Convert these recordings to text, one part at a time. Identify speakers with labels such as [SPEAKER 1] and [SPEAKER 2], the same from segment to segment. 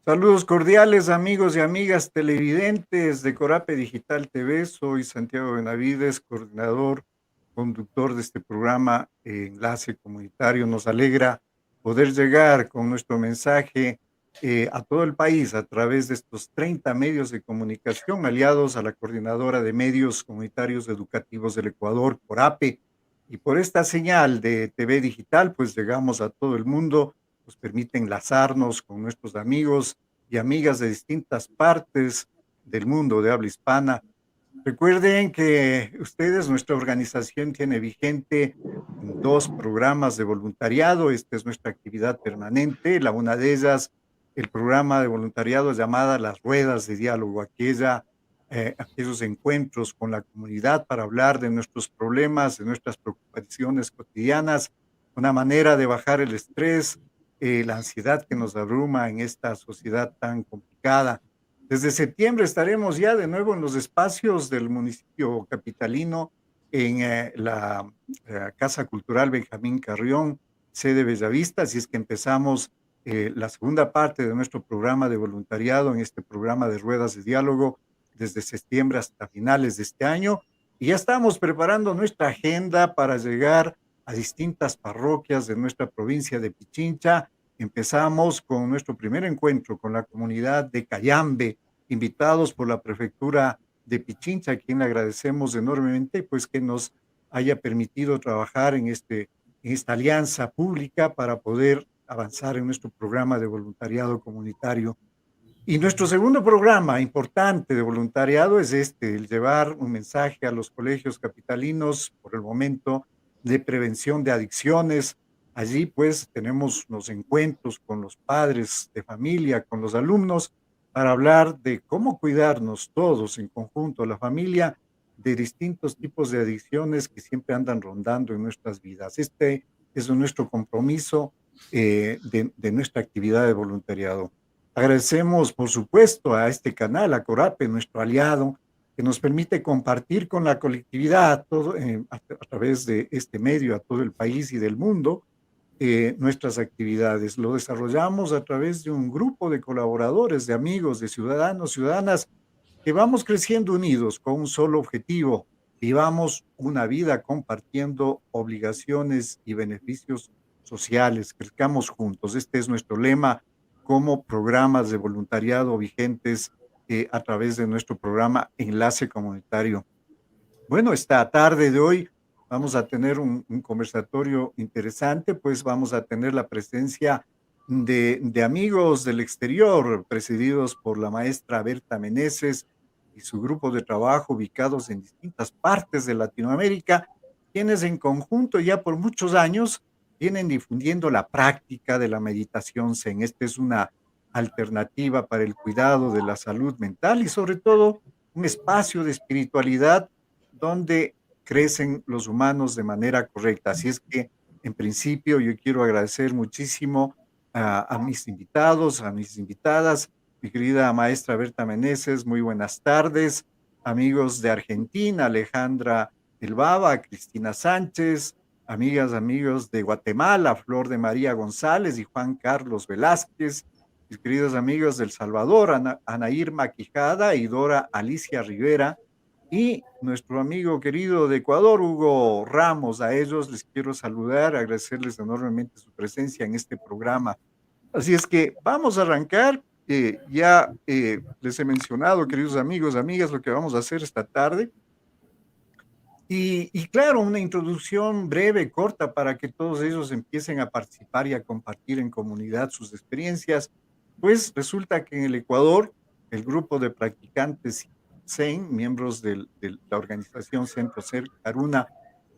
[SPEAKER 1] Saludos cordiales, amigos y amigas televidentes de Corape Digital TV. Soy Santiago Benavides, coordinador, conductor de este programa Enlace Comunitario. Nos alegra poder llegar con nuestro mensaje a todo el país a través de estos 30 medios de comunicación aliados a la Coordinadora de Medios Comunitarios Educativos del Ecuador, Corape. Y por esta señal de TV Digital, pues llegamos a todo el mundo, nos permite enlazarnos con nuestros amigos y amigas de distintas partes del mundo de habla hispana. Recuerden que ustedes, nuestra organización tiene vigente dos programas de voluntariado. Esta es nuestra actividad permanente. La una de ellas, el programa de voluntariado es llamada Las Ruedas de Diálogo, aquellos encuentros con la comunidad para hablar de nuestros problemas, de nuestras preocupaciones cotidianas, una manera de bajar el estrés, la ansiedad que nos abruma en esta sociedad tan complicada. Desde septiembre estaremos ya de nuevo en los espacios del municipio capitalino, en la Casa Cultural Benjamín Carrión, sede Bellavista, así es que empezamos la segunda parte de nuestro programa de voluntariado en este programa de Ruedas de Diálogo desde septiembre hasta finales de este año. Y ya estamos preparando nuestra agenda para llegar a distintas parroquias de nuestra provincia de Pichincha. Empezamos con nuestro primer encuentro con la comunidad de Cayambe, invitados por la prefectura de Pichincha, a quien le agradecemos enormemente, pues que nos haya permitido trabajar en esta alianza pública para poder avanzar en nuestro programa de voluntariado comunitario. Y nuestro segundo programa importante de voluntariado es el llevar un mensaje a los colegios capitalinos por el momento de prevención de adicciones. Allí pues tenemos los encuentros con los padres de familia, con los alumnos, para hablar de cómo cuidarnos todos en conjunto, la familia, de distintos tipos de adicciones que siempre andan rondando en nuestras vidas. Este es nuestro compromiso de nuestra actividad de voluntariado. Agradecemos, por supuesto, a este canal, a Corape, nuestro aliado, que nos permite compartir con la colectividad a través de este medio a todo el país y del mundo nuestras actividades. Lo desarrollamos a través de un grupo de colaboradores, de amigos, de ciudadanos, ciudadanas, que vamos creciendo unidos con un solo objetivo: vivamos una vida compartiendo obligaciones y beneficios sociales, crezcamos juntos. Este es nuestro lema como programas de voluntariado vigentes a través de nuestro programa Enlace Comunitario. Bueno, esta tarde de hoy vamos a tener un conversatorio interesante, pues vamos a tener la presencia de amigos del exterior, presididos por la maestra Berta Meneses y su grupo de trabajo ubicados en distintas partes de Latinoamérica, quienes en conjunto ya por muchos años vienen difundiendo la práctica de la meditación Zen. Esta es una alternativa para el cuidado de la salud mental y sobre todo un espacio de espiritualidad donde crecen los humanos de manera correcta. Así es que, en principio, yo quiero agradecer muchísimo a mis invitados, a mis invitadas, mi querida maestra Berta Meneses, muy buenas tardes, amigos de Argentina, Alejandra Elbaba, Cristina Sánchez, amigas, amigos de Guatemala, Flor de María González y Juan Carlos Velázquez, mis queridos amigos del Salvador, Ana Irma Quijada y Dora Alicia Rivera, y nuestro amigo querido de Ecuador, Hugo Ramos. A ellos les quiero saludar, agradecerles enormemente su presencia en este programa. Así es que vamos a arrancar. Ya les he mencionado, queridos amigos, amigas, lo que vamos a hacer esta tarde. Y claro, una introducción breve, corta, para que todos ellos empiecen a participar y a compartir en comunidad sus experiencias. Pues resulta que en el Ecuador, el grupo de practicantes Zen, miembros de la organización Centro Ser Caruna,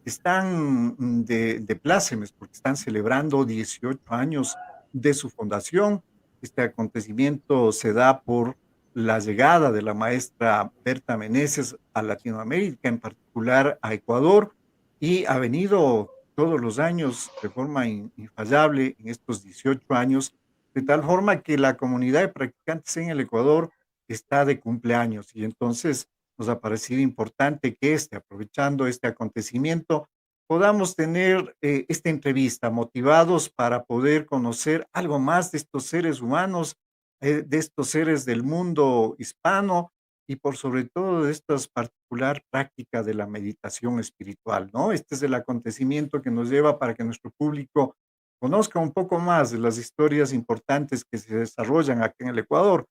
[SPEAKER 1] están de plácemes porque están celebrando 18 años de su fundación. Este acontecimiento se da por la llegada de la maestra Berta Meneses a Latinoamérica, en particular a Ecuador, y ha venido todos los años de forma infallable en estos 18 años, de tal forma que la comunidad de practicantes en el Ecuador está de cumpleaños, y entonces nos ha parecido importante que aprovechando este acontecimiento, podamos tener esta entrevista motivados para poder conocer algo más de estos seres humanos de estos seres del mundo hispano y por sobre todo de esta particular práctica de la meditación espiritual, ¿no? Este es el acontecimiento que nos lleva para que nuestro público conozca un poco más de las historias importantes que se desarrollan aquí en el Ecuador.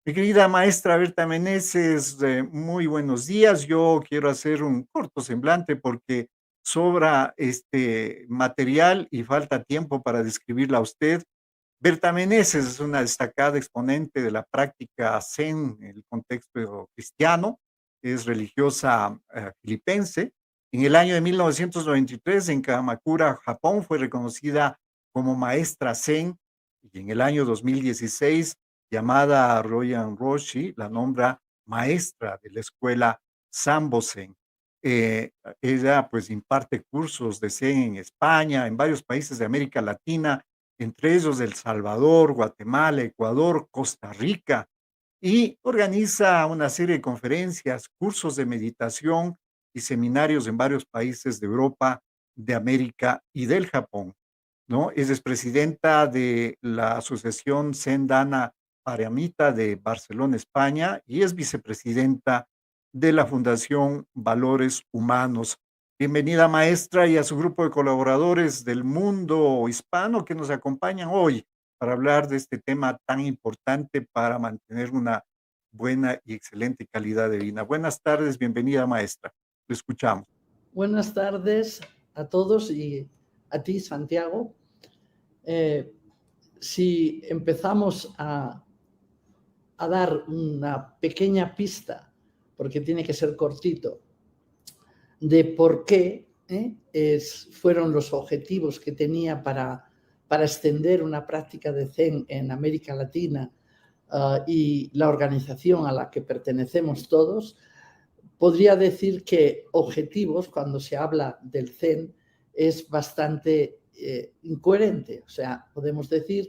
[SPEAKER 1] Mi querida maestra Berta Meneses, muy buenos días. Yo quiero hacer un corto semblante porque sobra este material y falta tiempo para describirla a usted. Berta Meneses es una destacada exponente de la práctica Zen en el contexto cristiano, es religiosa filipense. En el año de 1993, en Kamakura, Japón, fue reconocida como maestra Zen y en el año 2016, llamada Ryoan Roshi, la nombra maestra de la escuela Sambo Zen. Eh, Ella pues imparte cursos de Zen en España, en varios países de América Latina, entre ellos El Salvador, Guatemala, Ecuador, Costa Rica, y organiza una serie de conferencias, cursos de meditación y seminarios en varios países de Europa, de América y del Japón, ¿no? Es expresidenta de la Asociación Zen-Dana Paramita de Barcelona, España, y es vicepresidenta de la Fundación Valores Humanos. Bienvenida, maestra, y a su grupo de colaboradores del mundo hispano que nos acompañan hoy para hablar de este tema tan importante para mantener una buena y excelente calidad de vida. Buenas tardes, bienvenida, maestra. Lo escuchamos.
[SPEAKER 2] Buenas tardes a todos y a ti, Santiago. Si empezamos a dar una pequeña pista, porque tiene que ser cortito, de por qué fueron los objetivos que tenía para extender una práctica de Zen en América Latina y la organización a la que pertenecemos todos, podría decir que objetivos, cuando se habla del Zen, es bastante incoherente. O sea, podemos decir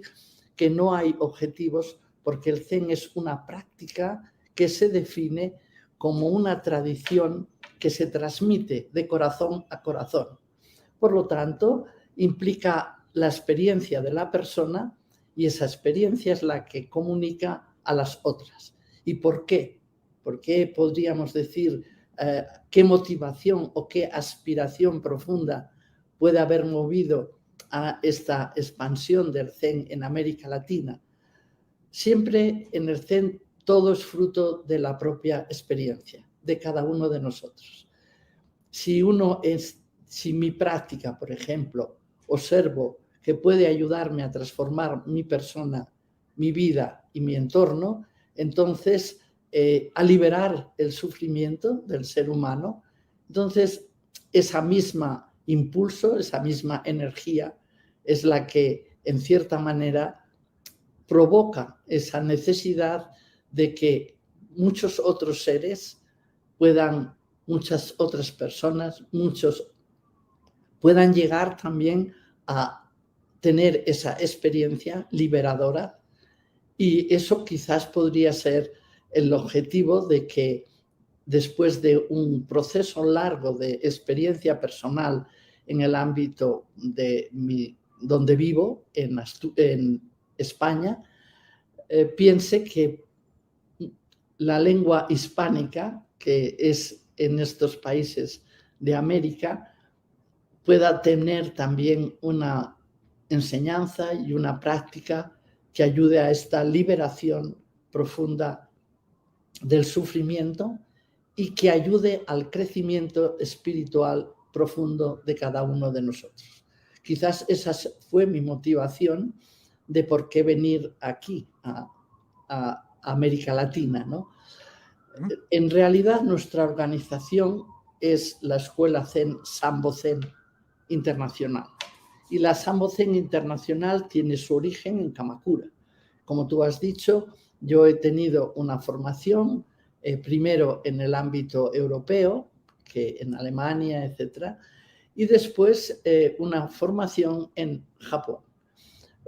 [SPEAKER 2] que no hay objetivos porque el Zen es una práctica que se define como una tradición que se transmite de corazón a corazón. Por lo tanto, implica la experiencia de la persona y esa experiencia es la que comunica a las otras. ¿Y por qué? ¿Por qué podríamos decir qué motivación o qué aspiración profunda puede haber movido a esta expansión del Zen en América Latina? Siempre en el Zen todo es fruto de la propia experiencia de cada uno de nosotros. Si mi práctica, por ejemplo, observo que puede ayudarme a transformar mi persona, mi vida y mi entorno, entonces a liberar el sufrimiento del ser humano, entonces esa misma impulso, esa misma energía es la que en cierta manera provoca esa necesidad de que muchos otros seres puedan, muchas otras personas, muchos puedan llegar también a tener esa experiencia liberadora y eso quizás podría ser el objetivo de que después de un proceso largo de experiencia personal en el ámbito de donde vivo, en España, piense que la lengua hispánica, que es en estos países de América, pueda tener también una enseñanza y una práctica que ayude a esta liberación profunda del sufrimiento y que ayude al crecimiento espiritual profundo de cada uno de nosotros. Quizás esa fue mi motivación de por qué venir aquí a América Latina, ¿no? En realidad nuestra organización es la Escuela Zen Sambo Zen Internacional y la Sambo Zen Internacional tiene su origen en Kamakura. Como tú has dicho, yo he tenido una formación primero en el ámbito europeo, que en Alemania, etcétera, y después una formación en Japón.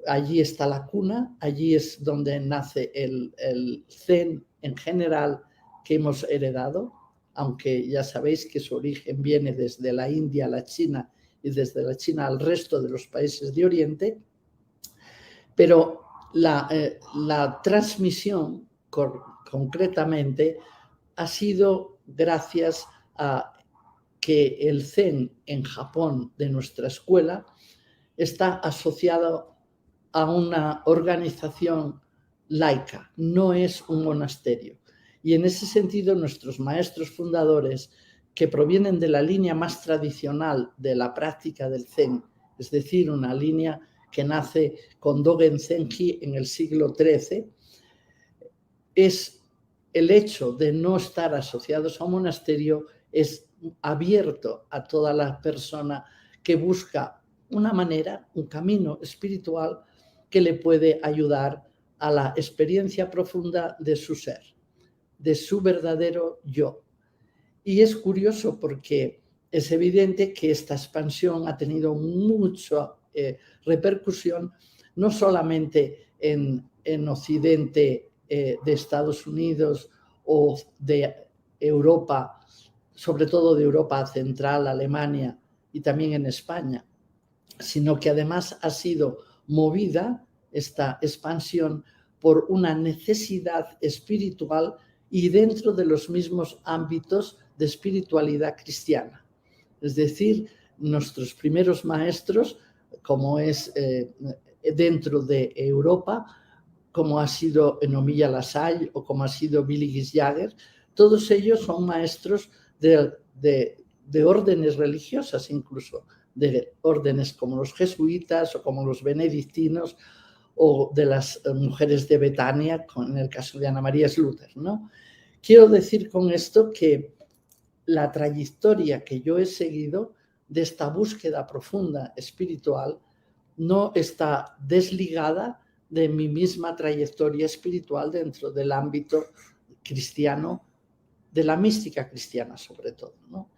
[SPEAKER 2] Allí está la cuna, allí es donde nace el Zen en general que hemos heredado, aunque ya sabéis que su origen viene desde la India a la China y desde la China al resto de los países de Oriente, pero la transmisión concretamente ha sido gracias a que el Zen en Japón de nuestra escuela está asociado a una organización laica, no es un monasterio. Y en ese sentido, nuestros maestros fundadores, que provienen de la línea más tradicional de la práctica del Zen, es decir, una línea que nace con Dogen Zenji en el siglo XIII, es el hecho de no estar asociados a un monasterio es abierto a toda la persona que busca una manera, un camino espiritual que le puede ayudar a la experiencia profunda de su ser, de su verdadero yo. Y es curioso porque es evidente que esta expansión ha tenido mucha repercusión, no solamente en Occidente de Estados Unidos o de Europa, sobre todo de Europa Central, Alemania y también en España, sino que además ha sido movida esta expansión por una necesidad espiritual y dentro de los mismos ámbitos de espiritualidad cristiana. Es decir, nuestros primeros maestros, como es dentro de Europa, como ha sido Nomiya Lassalle o como ha sido Billy Gies Jagger, todos ellos son maestros de órdenes religiosas, incluso de órdenes como los jesuitas o como los benedictinos o de las mujeres de Betania, en el caso de Ana María Slaughter, ¿no? Quiero decir con esto que la trayectoria que yo he seguido de esta búsqueda profunda espiritual no está desligada de mi misma trayectoria espiritual dentro del ámbito cristiano, de la mística cristiana sobre todo, ¿no?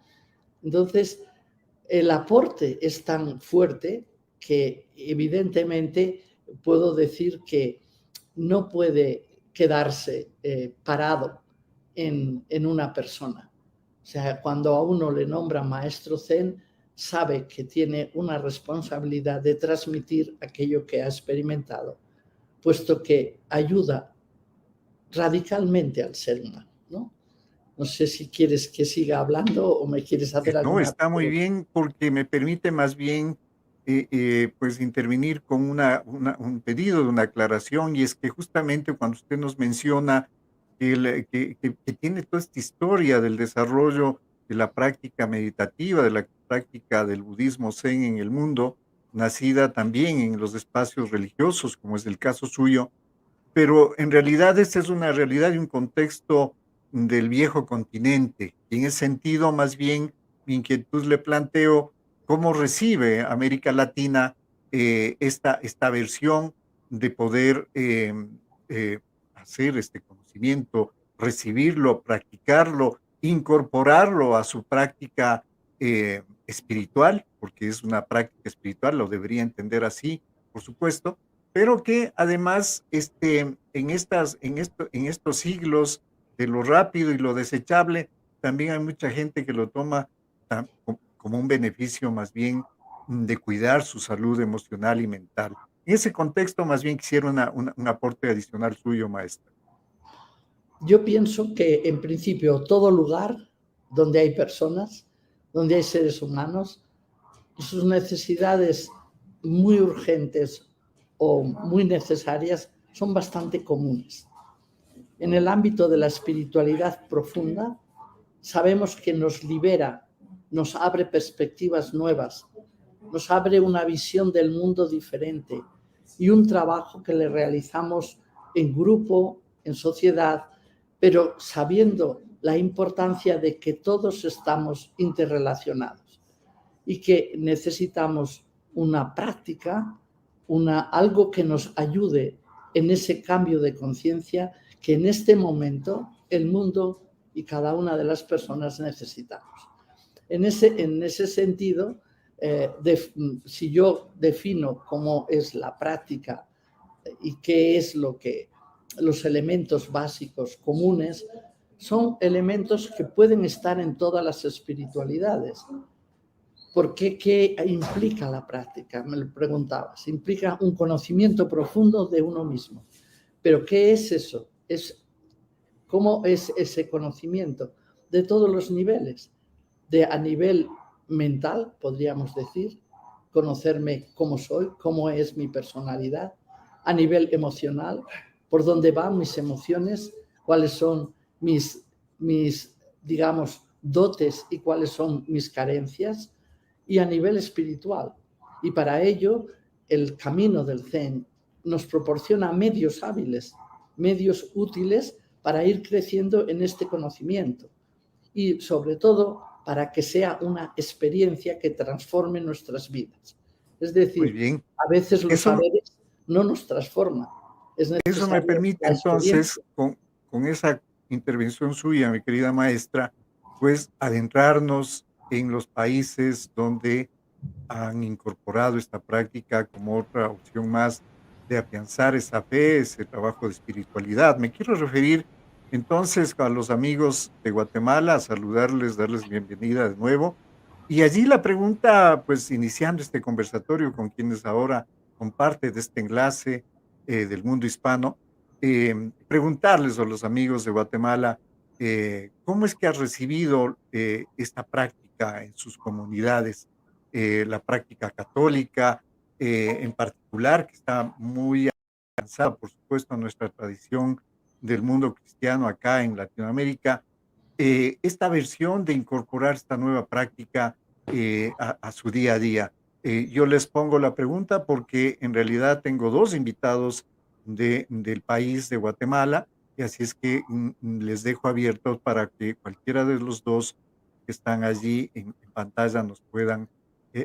[SPEAKER 2] Entonces, el aporte es tan fuerte que evidentemente puedo decir que no puede quedarse parado en una persona. O sea, cuando a uno le nombran maestro Zen, sabe que tiene una responsabilidad de transmitir aquello que ha experimentado, puesto que ayuda radicalmente al ser humano, ¿no? No sé si quieres que siga hablando o me quieres hacer
[SPEAKER 1] No,
[SPEAKER 2] alguna
[SPEAKER 1] está muy
[SPEAKER 2] pregunta.
[SPEAKER 1] bien porque me permite más bien pues intervenir con un pedido de una aclaración, y es que justamente cuando usted nos menciona que tiene toda esta historia del desarrollo de la práctica meditativa, de la práctica del budismo zen en el mundo, nacida también en los espacios religiosos, como es el caso suyo, pero en realidad esta es una realidad y un contexto del viejo continente. Y en ese sentido, más bien, mi inquietud le planteo cómo recibe América Latina esta versión de poder hacer este conocimiento, recibirlo, practicarlo, incorporarlo a su práctica espiritual, porque es una práctica espiritual, lo debería entender así, por supuesto, pero que además en estos siglos de lo rápido y lo desechable, también hay mucha gente que lo toma como un beneficio más bien de cuidar su salud emocional y mental. En ese contexto, más bien quisiera un aporte adicional suyo, maestra.
[SPEAKER 2] Yo pienso que en principio todo lugar donde hay personas, donde hay seres humanos, sus necesidades muy urgentes o muy necesarias son bastante comunes. En el ámbito de la espiritualidad profunda, sabemos que nos libera, nos abre perspectivas nuevas, nos abre una visión del mundo diferente y un trabajo que le realizamos en grupo, en sociedad, pero sabiendo la importancia de que todos estamos interrelacionados y que necesitamos una práctica, algo que nos ayude en ese cambio de conciencia que en este momento el mundo y cada una de las personas necesitamos. En ese sentido, si yo defino cómo es la práctica y qué es los elementos básicos comunes, son elementos que pueden estar en todas las espiritualidades. ¿Qué implica la práctica? Me lo preguntabas. Implica un conocimiento profundo de uno mismo. ¿Pero qué es eso? ¿Cómo es ese conocimiento? De todos los niveles. A nivel mental, podríamos decir, conocerme cómo soy, cómo es mi personalidad. A nivel emocional, por dónde van mis emociones, cuáles son mis digamos, dotes y cuáles son mis carencias. Y a nivel espiritual. Y para ello, el camino del Zen nos proporciona medios hábiles, medios útiles para ir creciendo en este conocimiento. Y sobre todo, para que sea una experiencia que transforme nuestras vidas. Es
[SPEAKER 1] Muy
[SPEAKER 2] decir,
[SPEAKER 1] bien.
[SPEAKER 2] a veces los
[SPEAKER 1] Eso,
[SPEAKER 2] saberes no nos transforman. Es
[SPEAKER 1] eso me
[SPEAKER 2] necesario
[SPEAKER 1] permite
[SPEAKER 2] la
[SPEAKER 1] entonces,
[SPEAKER 2] experiencia.
[SPEAKER 1] con esa intervención suya, mi querida maestra, pues adentrarnos en los países donde han incorporado esta práctica como otra opción más de afianzar esa fe, ese trabajo de espiritualidad. Me quiero referir entonces a los amigos de Guatemala, a saludarles, darles bienvenida de nuevo. Y allí la pregunta, pues iniciando este conversatorio con quienes ahora comparte de este enlace del mundo hispano, preguntarles a los amigos de Guatemala, ¿cómo es que has recibido esta práctica en sus comunidades? La práctica católica, en particular, que está muy avanzada, por supuesto, en nuestra tradición del mundo cristiano acá en Latinoamérica, esta versión de incorporar esta nueva práctica a su día a día. Yo les pongo la pregunta porque en realidad tengo dos invitados del país de Guatemala, y así es que les dejo abiertos para que cualquiera de los dos que están allí en pantalla nos puedan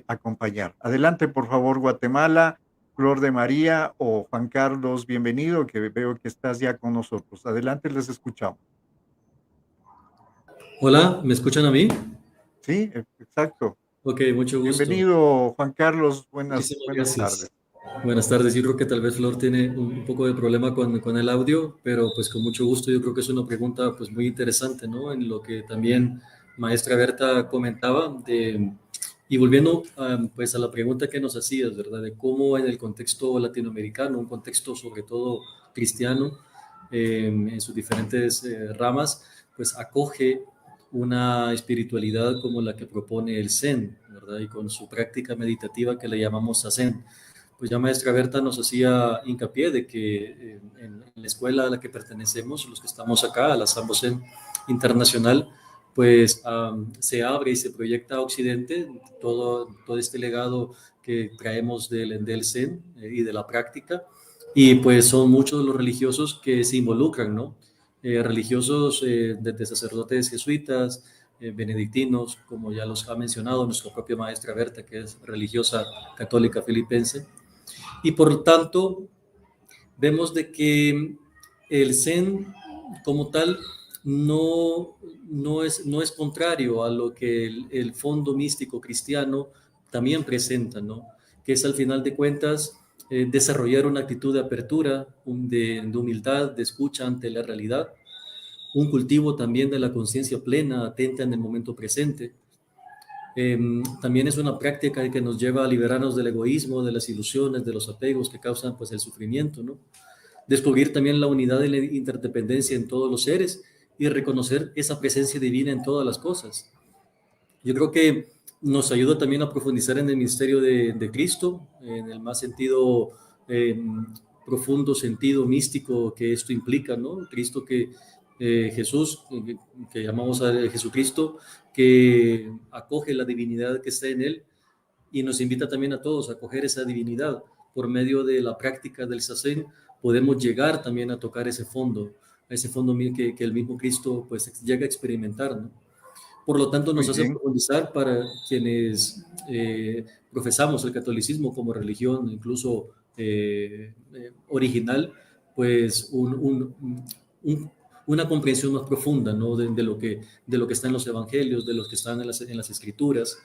[SPEAKER 1] acompañar. Adelante, por favor, Guatemala, Flor de María o Juan Carlos, bienvenido, que veo que estás ya con nosotros. Adelante, les escuchamos.
[SPEAKER 3] Hola, ¿me escuchan a mí?
[SPEAKER 1] Sí, exacto.
[SPEAKER 3] Ok, mucho gusto.
[SPEAKER 1] Bienvenido, Juan Carlos.
[SPEAKER 3] Muchísimas
[SPEAKER 1] Buenas tardes.
[SPEAKER 3] gracias. Buenas tardes. Yo creo que tal vez Flor tiene un poco de problema con el audio, pero pues con mucho gusto. Yo creo que es una pregunta pues muy interesante, ¿no? En lo que también maestra Berta comentaba y volviendo pues a la pregunta que nos hacías, ¿verdad? De cómo en el contexto latinoamericano, un contexto sobre todo cristiano, en sus diferentes ramas, pues acoge una espiritualidad como la que propone el Zen, ¿verdad? Y con su práctica meditativa que le llamamos Zazen. Pues ya maestra Berta nos hacía hincapié de que en la escuela a la que pertenecemos, los que estamos acá, a la Sambo Zen Internacional, pues se abre y se proyecta a Occidente todo este legado que traemos del Zen y de la práctica. Y pues son muchos los religiosos que se involucran, ¿no? Religiosos desde sacerdotes jesuitas, benedictinos, como ya los ha mencionado nuestra propia maestra Berta, que es religiosa católica filipense. Y por lo tanto, vemos de que el Zen como tal no es contrario a lo que el fondo místico cristiano también presenta, ¿no? Que es al final de cuentas desarrollar una actitud de apertura, de humildad, de escucha ante la realidad, un cultivo también de la conciencia plena, atenta en el momento presente. También es una práctica que nos lleva a liberarnos del egoísmo, de las ilusiones, de los apegos que causan pues el sufrimiento, ¿no? Descubrir también la unidad y la interdependencia en todos los seres y reconocer esa presencia divina en todas las cosas. Yo creo que nos ayuda también a profundizar en el misterio de Cristo, en el más sentido, profundo sentido místico que esto implica, ¿no? Cristo Jesús, que llamamos a Jesucristo, que acoge la divinidad que está en él y nos invita también a todos a acoger esa divinidad. Por medio de la práctica del Zazen podemos llegar también a tocar ese fondo que el mismo Cristo pues llega a experimentar, ¿no? Por lo tanto,
[SPEAKER 1] Muy
[SPEAKER 3] nos hace
[SPEAKER 1] bien.
[SPEAKER 3] profundizar para quienes profesamos el catolicismo como religión, incluso original, pues una comprensión más profunda, ¿no? De lo que está en los evangelios, de lo que están en las escrituras,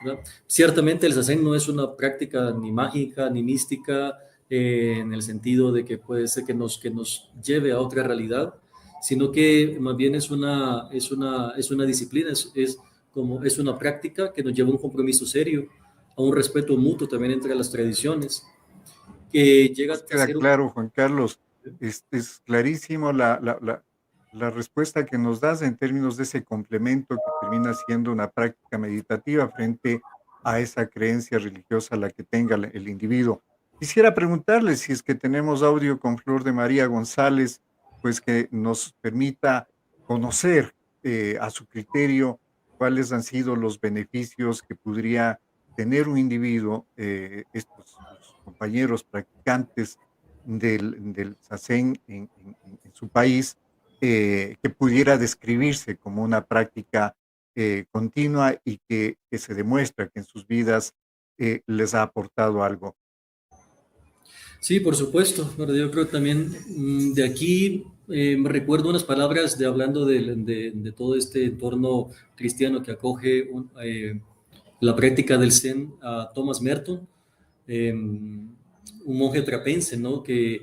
[SPEAKER 3] ¿verdad? Ciertamente el Zazen no es una práctica ni mágica ni mística en el sentido de que puede ser que nos lleve a otra realidad, sino que más bien es una disciplina, es como es una práctica que nos lleva a un compromiso serio, a un respeto mutuo también entre las tradiciones, que llega
[SPEAKER 1] Nos
[SPEAKER 3] a
[SPEAKER 1] queda
[SPEAKER 3] ser...
[SPEAKER 1] claro, Juan Carlos, es clarísimo la respuesta que nos das en términos de ese complemento que termina siendo una práctica meditativa frente a esa creencia religiosa la que tenga el individuo. Quisiera preguntarle si es que tenemos audio con Flor de María González, pues que nos permita conocer a su criterio cuáles han sido los beneficios que podría tener un individuo, estos sus compañeros practicantes del Sazen en su país, que pudiera describirse como una práctica continua y que se demuestra que en sus vidas les ha aportado algo.
[SPEAKER 3] Sí, por supuesto. Bueno, yo creo que también de aquí me recuerdo unas palabras de hablando de todo este entorno cristiano que acoge la práctica del Zen a Thomas Merton, un monje trapense, ¿no? Que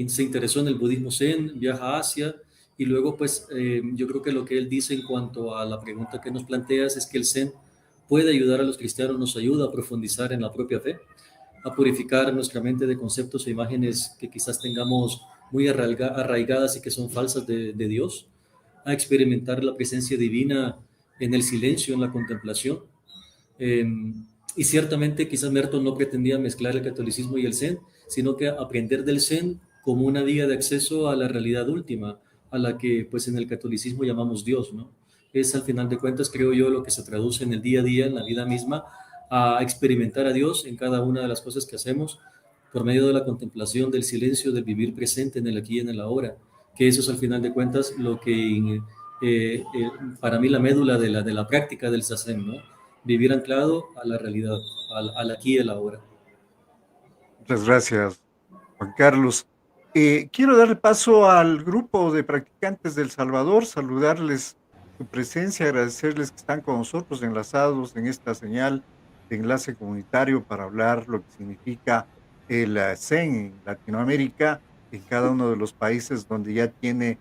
[SPEAKER 3] se interesó en el budismo Zen, viaja a Asia y luego pues yo creo que lo que él dice en cuanto a la pregunta que nos planteas es que el Zen puede ayudar a los cristianos, nos ayuda a profundizar en la propia fe, a purificar nuestra mente de conceptos e imágenes que quizás tengamos muy arraigadas y que son falsas de Dios, a experimentar la presencia divina en el silencio, en la contemplación. Eh, y ciertamente quizás Merton no pretendía mezclar el catolicismo y el Zen, sino que aprender del Zen como una vía de acceso a la realidad última, a la que pues en el catolicismo llamamos Dios, ¿no? Es al final de cuentas, creo yo, lo que se traduce en el día a día, en la vida misma, a experimentar a Dios en cada una de las cosas que hacemos por medio de la contemplación, del silencio, del vivir presente en el aquí y en el ahora, que eso es al final de cuentas lo que para mí la médula de la práctica del Sazen, ¿no? Vivir anclado a la realidad, al aquí y al ahora.
[SPEAKER 1] Muchas gracias, Juan Carlos. Quiero darle paso al grupo de practicantes del Salvador, saludarles su presencia, agradecerles que están con nosotros enlazados en esta señal de enlace comunitario para hablar lo que significa el Zen en Latinoamérica, en cada uno de los países donde ya tiene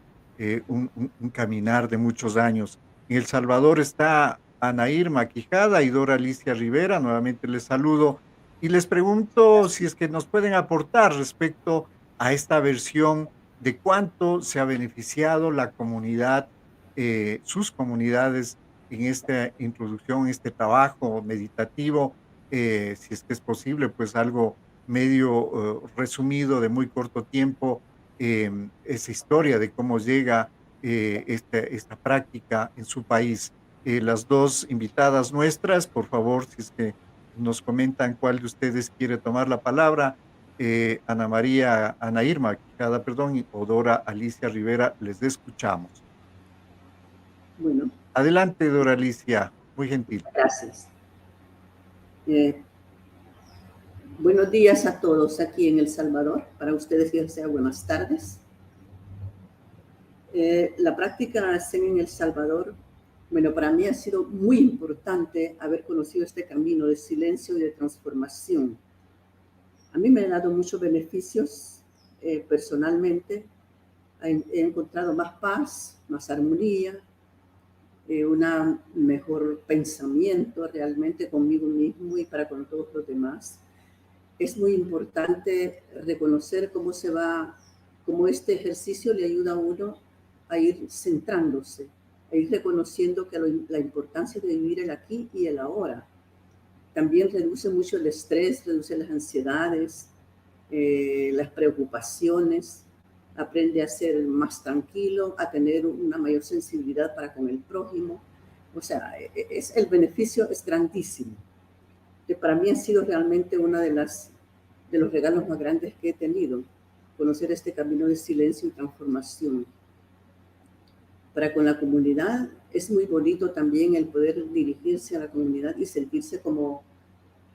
[SPEAKER 1] un caminar de muchos años. En El Salvador está Ana Irma Quijada y Dora Alicia Rivera, nuevamente les saludo y les pregunto si es que nos pueden aportar respecto a esta versión de cuánto se ha beneficiado la comunidad, sus comunidades en esta introducción, este trabajo meditativo, si es que es posible, pues algo medio resumido de muy corto tiempo, esa historia de cómo llega esta práctica en su país. Las dos invitadas nuestras, por favor, si es que nos comentan cuál de ustedes quiere tomar la palabra. Ana Irma Quijada, perdón, o Dora Alicia Rivera, les escuchamos.
[SPEAKER 4] Bueno,
[SPEAKER 1] Adelante, Dora Alicia, muy gentil.
[SPEAKER 4] gracias. Buenos días a todos aquí en El Salvador. Para ustedes ya sea buenas tardes. La práctica Zen en El Salvador, bueno, para mí ha sido muy importante haber conocido este camino de silencio y de transformación. A mí me ha dado muchos beneficios personalmente. He encontrado más paz, más armonía, un mejor pensamiento realmente conmigo mismo y para con todos los demás. Es muy importante reconocer cómo este ejercicio le ayuda a uno a ir centrándose, a ir reconociendo que la importancia de vivir el aquí y el ahora. También reduce mucho el estrés, reduce las ansiedades, las preocupaciones, aprende a ser más tranquilo, a tener una mayor sensibilidad para con el prójimo. O sea, el beneficio es grandísimo. Que para mí ha sido realmente uno de los regalos más grandes que he tenido, conocer este camino de silencio y transformación. Para con la comunidad es muy bonito también el poder dirigirse a la comunidad y sentirse como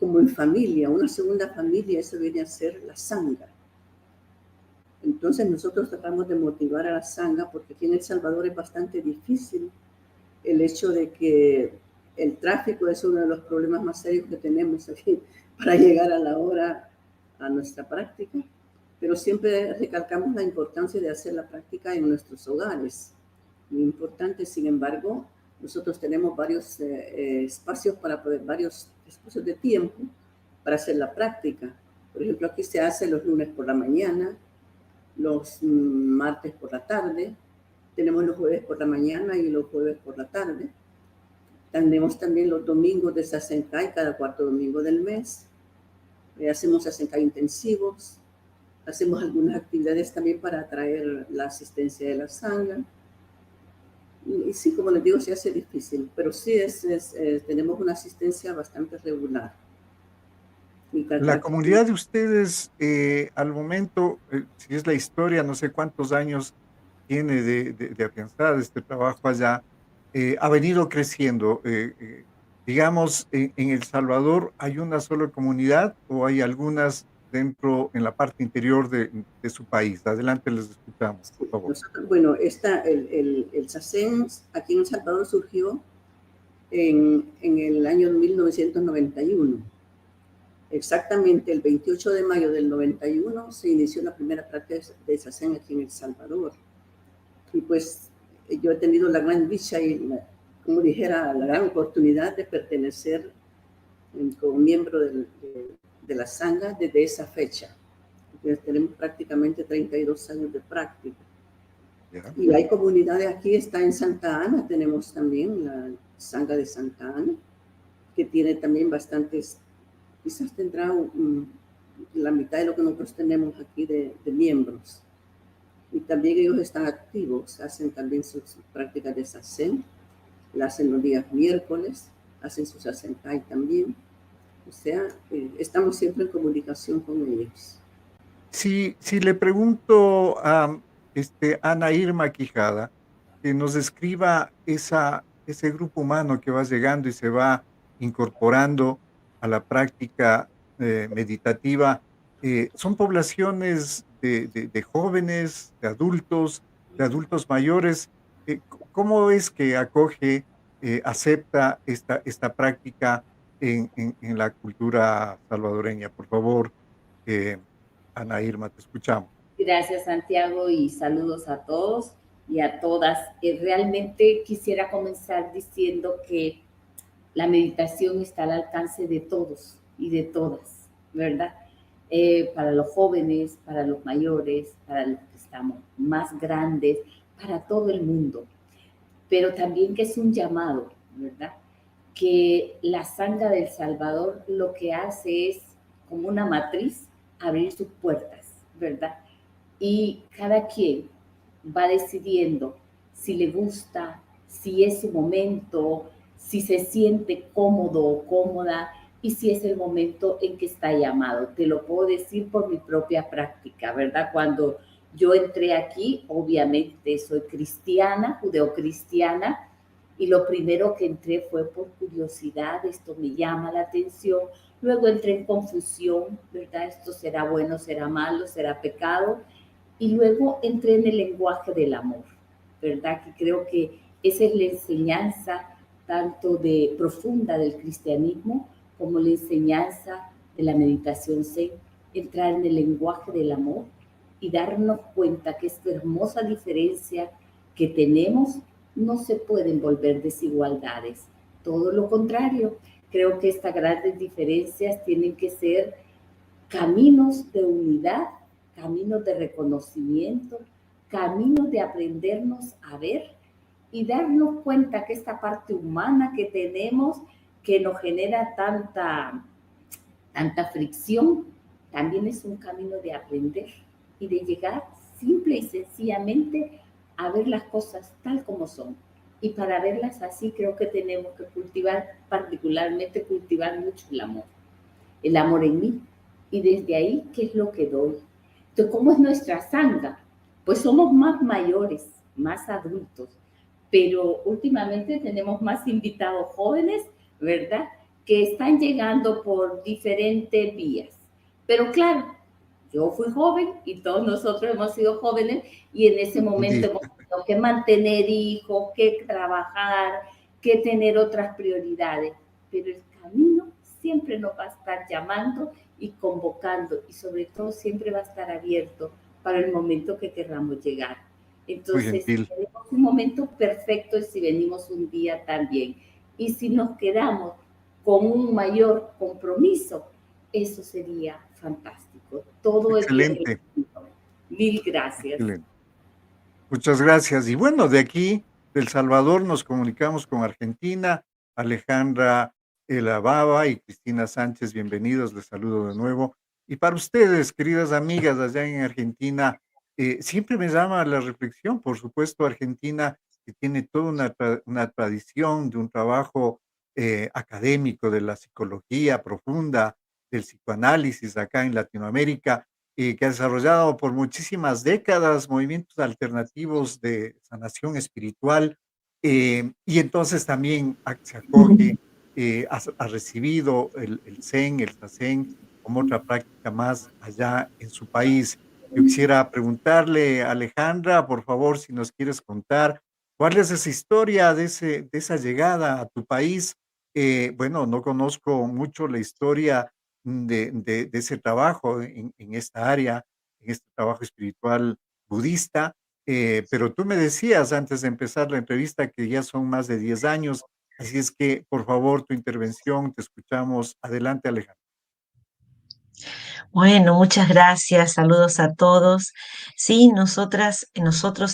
[SPEAKER 4] en familia, una segunda familia. Eso viene a ser la sangha. Entonces nosotros tratamos de motivar a la sangha porque aquí en El Salvador es bastante difícil el hecho de que el tráfico es uno de los problemas más serios que tenemos aquí para llegar a la hora a nuestra práctica, pero siempre recalcamos la importancia de hacer la práctica en nuestros hogares. Muy importante, sin embargo, Nosotros tenemos varios espacios para poder, varios espacios de tiempo para hacer la práctica. Por ejemplo, aquí se hace los lunes por la mañana, los martes por la tarde, tenemos los jueves por la mañana y los jueves por la tarde. Tenemos también los domingos de Sasenkai, cada cuarto domingo del mes. Hacemos Sasenkai intensivos. Hacemos algunas actividades también para atraer la asistencia de la sangha. Y sí, como les digo, se hace difícil, pero sí tenemos una asistencia bastante regular.
[SPEAKER 1] La comunidad de ustedes, al momento, si es la historia, no sé cuántos años tiene de afianzar este trabajo allá, ha venido creciendo. Digamos, en El Salvador, ¿hay una sola comunidad o hay algunas dentro, en la parte interior de su país? Adelante, les escuchamos, por favor.
[SPEAKER 4] Bueno, el SACEN aquí en El Salvador surgió en el año 1991. Exactamente el 28 de mayo del 91 se inició la primera práctica de SACEN aquí en El Salvador. Y pues yo he tenido la gran dicha y, como dijera, la gran oportunidad de pertenecer como miembro de la sangha desde esa fecha. Entonces, tenemos prácticamente 32 años de práctica. Yeah. Y hay comunidades aquí, está en Santa Ana, tenemos también la sangha de Santa Ana, que tiene también bastantes, quizás tendrá la mitad de lo que nosotros tenemos aquí de miembros. Y también ellos están activos, hacen también sus prácticas de Sasen, la hacen los días miércoles, hacen sus Sasenkai también. O sea, estamos siempre en comunicación con ellos.
[SPEAKER 1] Si le pregunto a Ana Irma Quijada, que nos describa ese grupo humano que va llegando y se va incorporando a la práctica meditativa, ¿son poblaciones de jóvenes, de adultos mayores? ¿Cómo es que acoge, acepta esta práctica en la cultura salvadoreña? Por favor, Ana Irma, te escuchamos.
[SPEAKER 5] Gracias, Santiago, y saludos a todos y a todas. Realmente quisiera comenzar diciendo que la meditación está al alcance de todos y de todas, ¿verdad? Para los jóvenes, para los mayores, para los que estamos más grandes, para todo el mundo. Pero también que es un llamado, ¿verdad? Que la sangha del Salvador lo que hace es, como una matriz, abrir sus puertas, ¿verdad? Y cada quien va decidiendo si le gusta, si es su momento, si se siente cómodo o cómoda y si es el momento en que está llamado. Te lo puedo decir por mi propia práctica, ¿verdad? Cuando yo entré aquí, obviamente soy cristiana, judeocristiana, y lo primero que entré fue por curiosidad, esto me llama la atención. Luego entré en confusión, ¿verdad? Esto será bueno, será malo, será pecado. Y luego entré en el lenguaje del amor, ¿verdad? Que creo que esa es la enseñanza tanto de profunda del cristianismo como la enseñanza de la meditación Zen, entrar en el lenguaje del amor y darnos cuenta que esta hermosa diferencia que tenemos no se pueden volver desigualdades. Todo lo contrario, creo que estas grandes diferencias tienen que ser caminos de unidad, caminos de reconocimiento, caminos de aprendernos a ver y darnos cuenta que esta parte humana que tenemos, que nos genera tanta fricción, también es un camino de aprender y de llegar simple y sencillamente a ver las cosas tal como son. Y para verlas así creo que tenemos que particularmente cultivar mucho el amor en mí. Y desde ahí, ¿qué es lo que doy? Entonces, ¿cómo es nuestra sangha? Pues somos más mayores, más adultos, pero últimamente tenemos más invitados jóvenes, ¿verdad? Que están llegando por diferentes vías. Pero claro, yo fui joven y todos nosotros hemos sido jóvenes y en ese momento hemos tenido que mantener hijos, que trabajar, que tener otras prioridades. Pero el camino siempre nos va a estar llamando y convocando y sobre todo siempre va a estar abierto para el momento que querramos llegar. Entonces, tenemos un momento perfecto y si venimos un día también. Y si nos quedamos con un mayor compromiso, eso sería fantástico. Todo es
[SPEAKER 1] Excelente,
[SPEAKER 5] bienvenido. Mil gracias.
[SPEAKER 1] excelente. Muchas gracias. Y bueno, de aquí, de El Salvador, nos comunicamos con Argentina. Alejandra Elababa y Cristina Sánchez, bienvenidos, les saludo de nuevo. Y para ustedes, queridas amigas allá en Argentina, siempre me llama la reflexión, por supuesto, Argentina, que tiene toda una tradición de un trabajo académico de la psicología profunda, del psicoanálisis acá en Latinoamérica, que ha desarrollado por muchísimas décadas movimientos alternativos de sanación espiritual, y entonces también se acoge, ha recibido el Zen, el Zazen, como otra práctica más allá en su país. Yo quisiera preguntarle a Alejandra, por favor, si nos quieres contar, ¿cuál es esa historia de esa llegada a tu país? Bueno, no conozco mucho la historia de ese trabajo en esta área, en este trabajo espiritual budista, pero tú me decías antes de empezar la entrevista que ya son más de 10 años, así es que, por favor, tu intervención, te escuchamos. Adelante, Alejandro.
[SPEAKER 6] Bueno, muchas gracias, saludos a todos. Sí, nosotros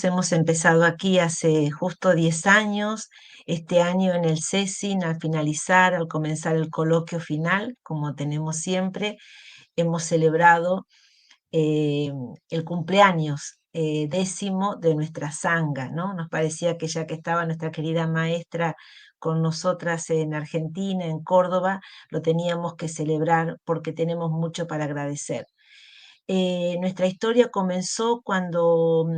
[SPEAKER 6] hemos empezado aquí hace justo 10 años, este año en el CESIN, al finalizar, al comenzar el coloquio final, como tenemos siempre, hemos celebrado eh, el cumpleaños 10º de nuestra sanga, ¿no? Nos parecía que ya que estaba nuestra querida maestra con nosotras en Argentina, en Córdoba, lo teníamos que celebrar porque tenemos mucho para agradecer. Nuestra historia comenzó cuando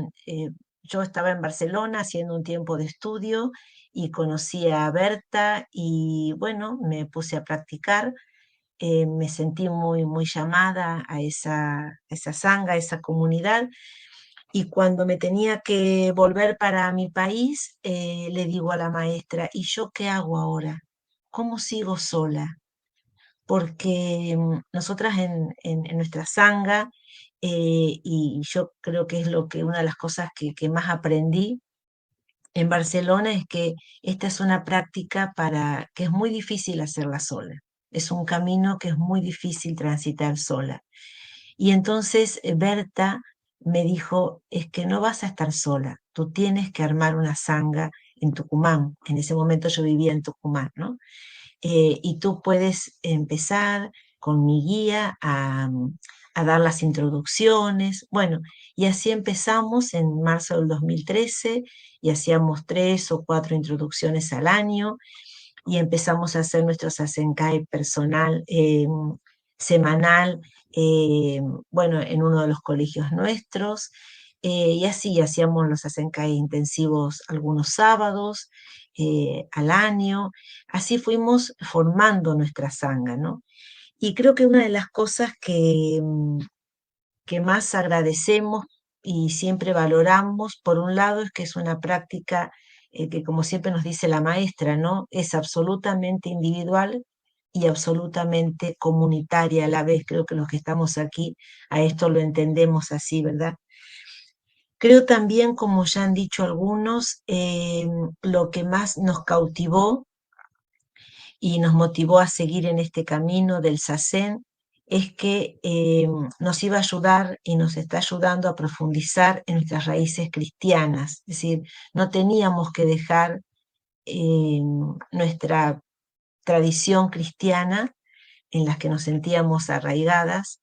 [SPEAKER 6] yo estaba en Barcelona haciendo un tiempo de estudio y conocí a Berta y bueno, me puse a practicar. Me sentí muy llamada a esa sanga, a esa comunidad, y cuando me tenía que volver para mi país, le digo a la maestra, ¿y yo qué hago ahora? ¿Cómo sigo sola? Porque nosotras en nuestra sanga, y yo creo que es una de las cosas que más aprendí en Barcelona, es que esta es una práctica que es muy difícil hacerla sola. Es un camino que es muy difícil transitar sola. Y entonces Berta me dijo, es que no vas a estar sola, tú tienes que armar una sanga en Tucumán. En ese momento yo vivía en Tucumán, ¿no? Y tú puedes empezar con mi guía a dar las introducciones. Bueno, y así empezamos en marzo del 2013 y hacíamos 3 o 4 introducciones al año y empezamos a hacer nuestro Sasenkai personal, semanal, bueno, en uno de los colegios nuestros. Y así hacíamos los Sasenkai intensivos algunos sábados al año. Así fuimos formando nuestra sanga, ¿no? Y creo que una de las cosas que más agradecemos y siempre valoramos, por un lado, es que es una práctica que, como siempre nos dice la maestra, ¿no? Es absolutamente individual y absolutamente comunitaria a la vez. Creo que los que estamos aquí a esto lo entendemos así, ¿verdad? Creo también, como ya han dicho algunos, lo que más nos cautivó y nos motivó a seguir en este camino del Sazen es que nos iba a ayudar y nos está ayudando a profundizar en nuestras raíces cristianas. Es decir, no teníamos que dejar nuestra tradición cristiana en las que nos sentíamos arraigados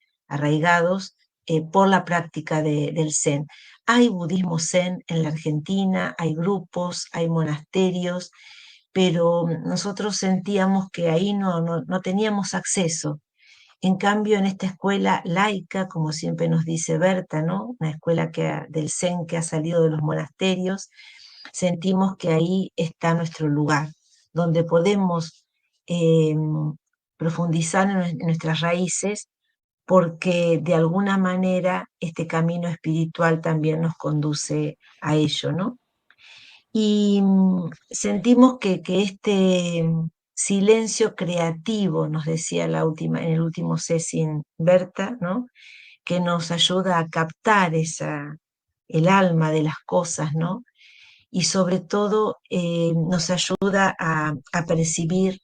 [SPEAKER 6] por la práctica del Zen. Hay budismo Zen en la Argentina, hay grupos, hay monasterios, pero nosotros sentíamos que ahí no teníamos acceso. En cambio, en esta escuela laica, como siempre nos dice Berta, ¿no? Una escuela del Zen que ha salido de los monasterios, sentimos que ahí está nuestro lugar, donde podemos profundizar en nuestras raíces, porque de alguna manera este camino espiritual también nos conduce a ello, ¿no? Y sentimos que este silencio creativo, nos decía en el último session Berta, ¿no? Que nos ayuda a captar el alma de las cosas, ¿no? y sobre todo nos ayuda a percibir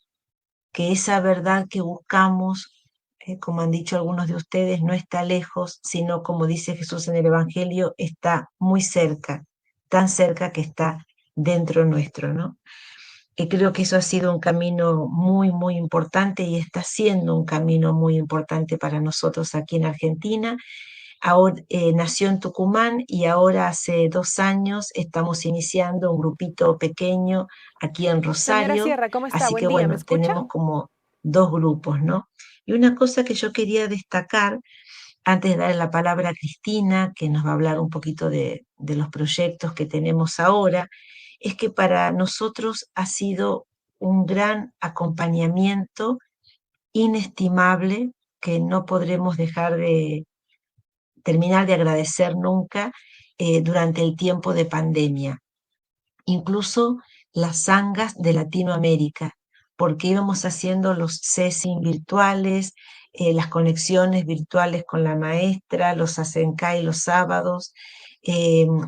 [SPEAKER 6] que esa verdad que buscamos, como han dicho algunos de ustedes, no está lejos, sino como dice Jesús en el Evangelio, está muy cerca, tan cerca que está dentro nuestro, ¿no? Y creo que eso ha sido un camino muy, muy importante y está siendo un camino muy importante para nosotros aquí en Argentina. Ahora, nació en Tucumán y ahora hace 2 años estamos iniciando un grupito pequeño aquí en
[SPEAKER 7] Señora
[SPEAKER 6] Rosario,
[SPEAKER 7] Sierra, ¿cómo está?
[SPEAKER 6] así
[SPEAKER 7] Buen
[SPEAKER 6] que
[SPEAKER 7] día, ¿me
[SPEAKER 6] bueno,
[SPEAKER 7] escucha?
[SPEAKER 6] tenemos como 2 grupos, ¿no? Y una cosa que yo quería destacar, antes de darle la palabra a Cristina, que nos va a hablar un poquito de los proyectos que tenemos ahora, es que para nosotros ha sido un gran acompañamiento inestimable que no podremos dejar de terminar de agradecer nunca durante el tiempo de pandemia. Incluso las sangas de Latinoamérica, porque íbamos haciendo los sessions virtuales, las conexiones virtuales con la maestra, los Asencay los sábados.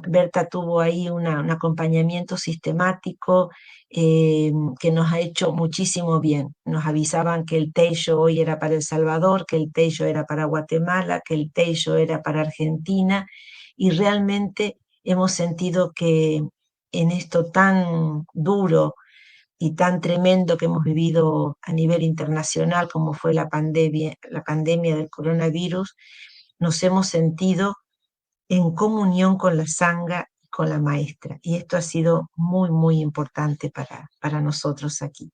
[SPEAKER 6] Berta tuvo ahí un acompañamiento sistemático que nos ha hecho muchísimo bien. Nos avisaban que el Teillo hoy era para El Salvador, que el Teillo era para Guatemala, que el Teillo era para Argentina, y realmente hemos sentido que en esto tan duro y tan tremendo que hemos vivido a nivel internacional como fue la pandemia del coronavirus, nos hemos sentido en comunión con la sangha y con la maestra. Y esto ha sido muy, muy importante para nosotros aquí.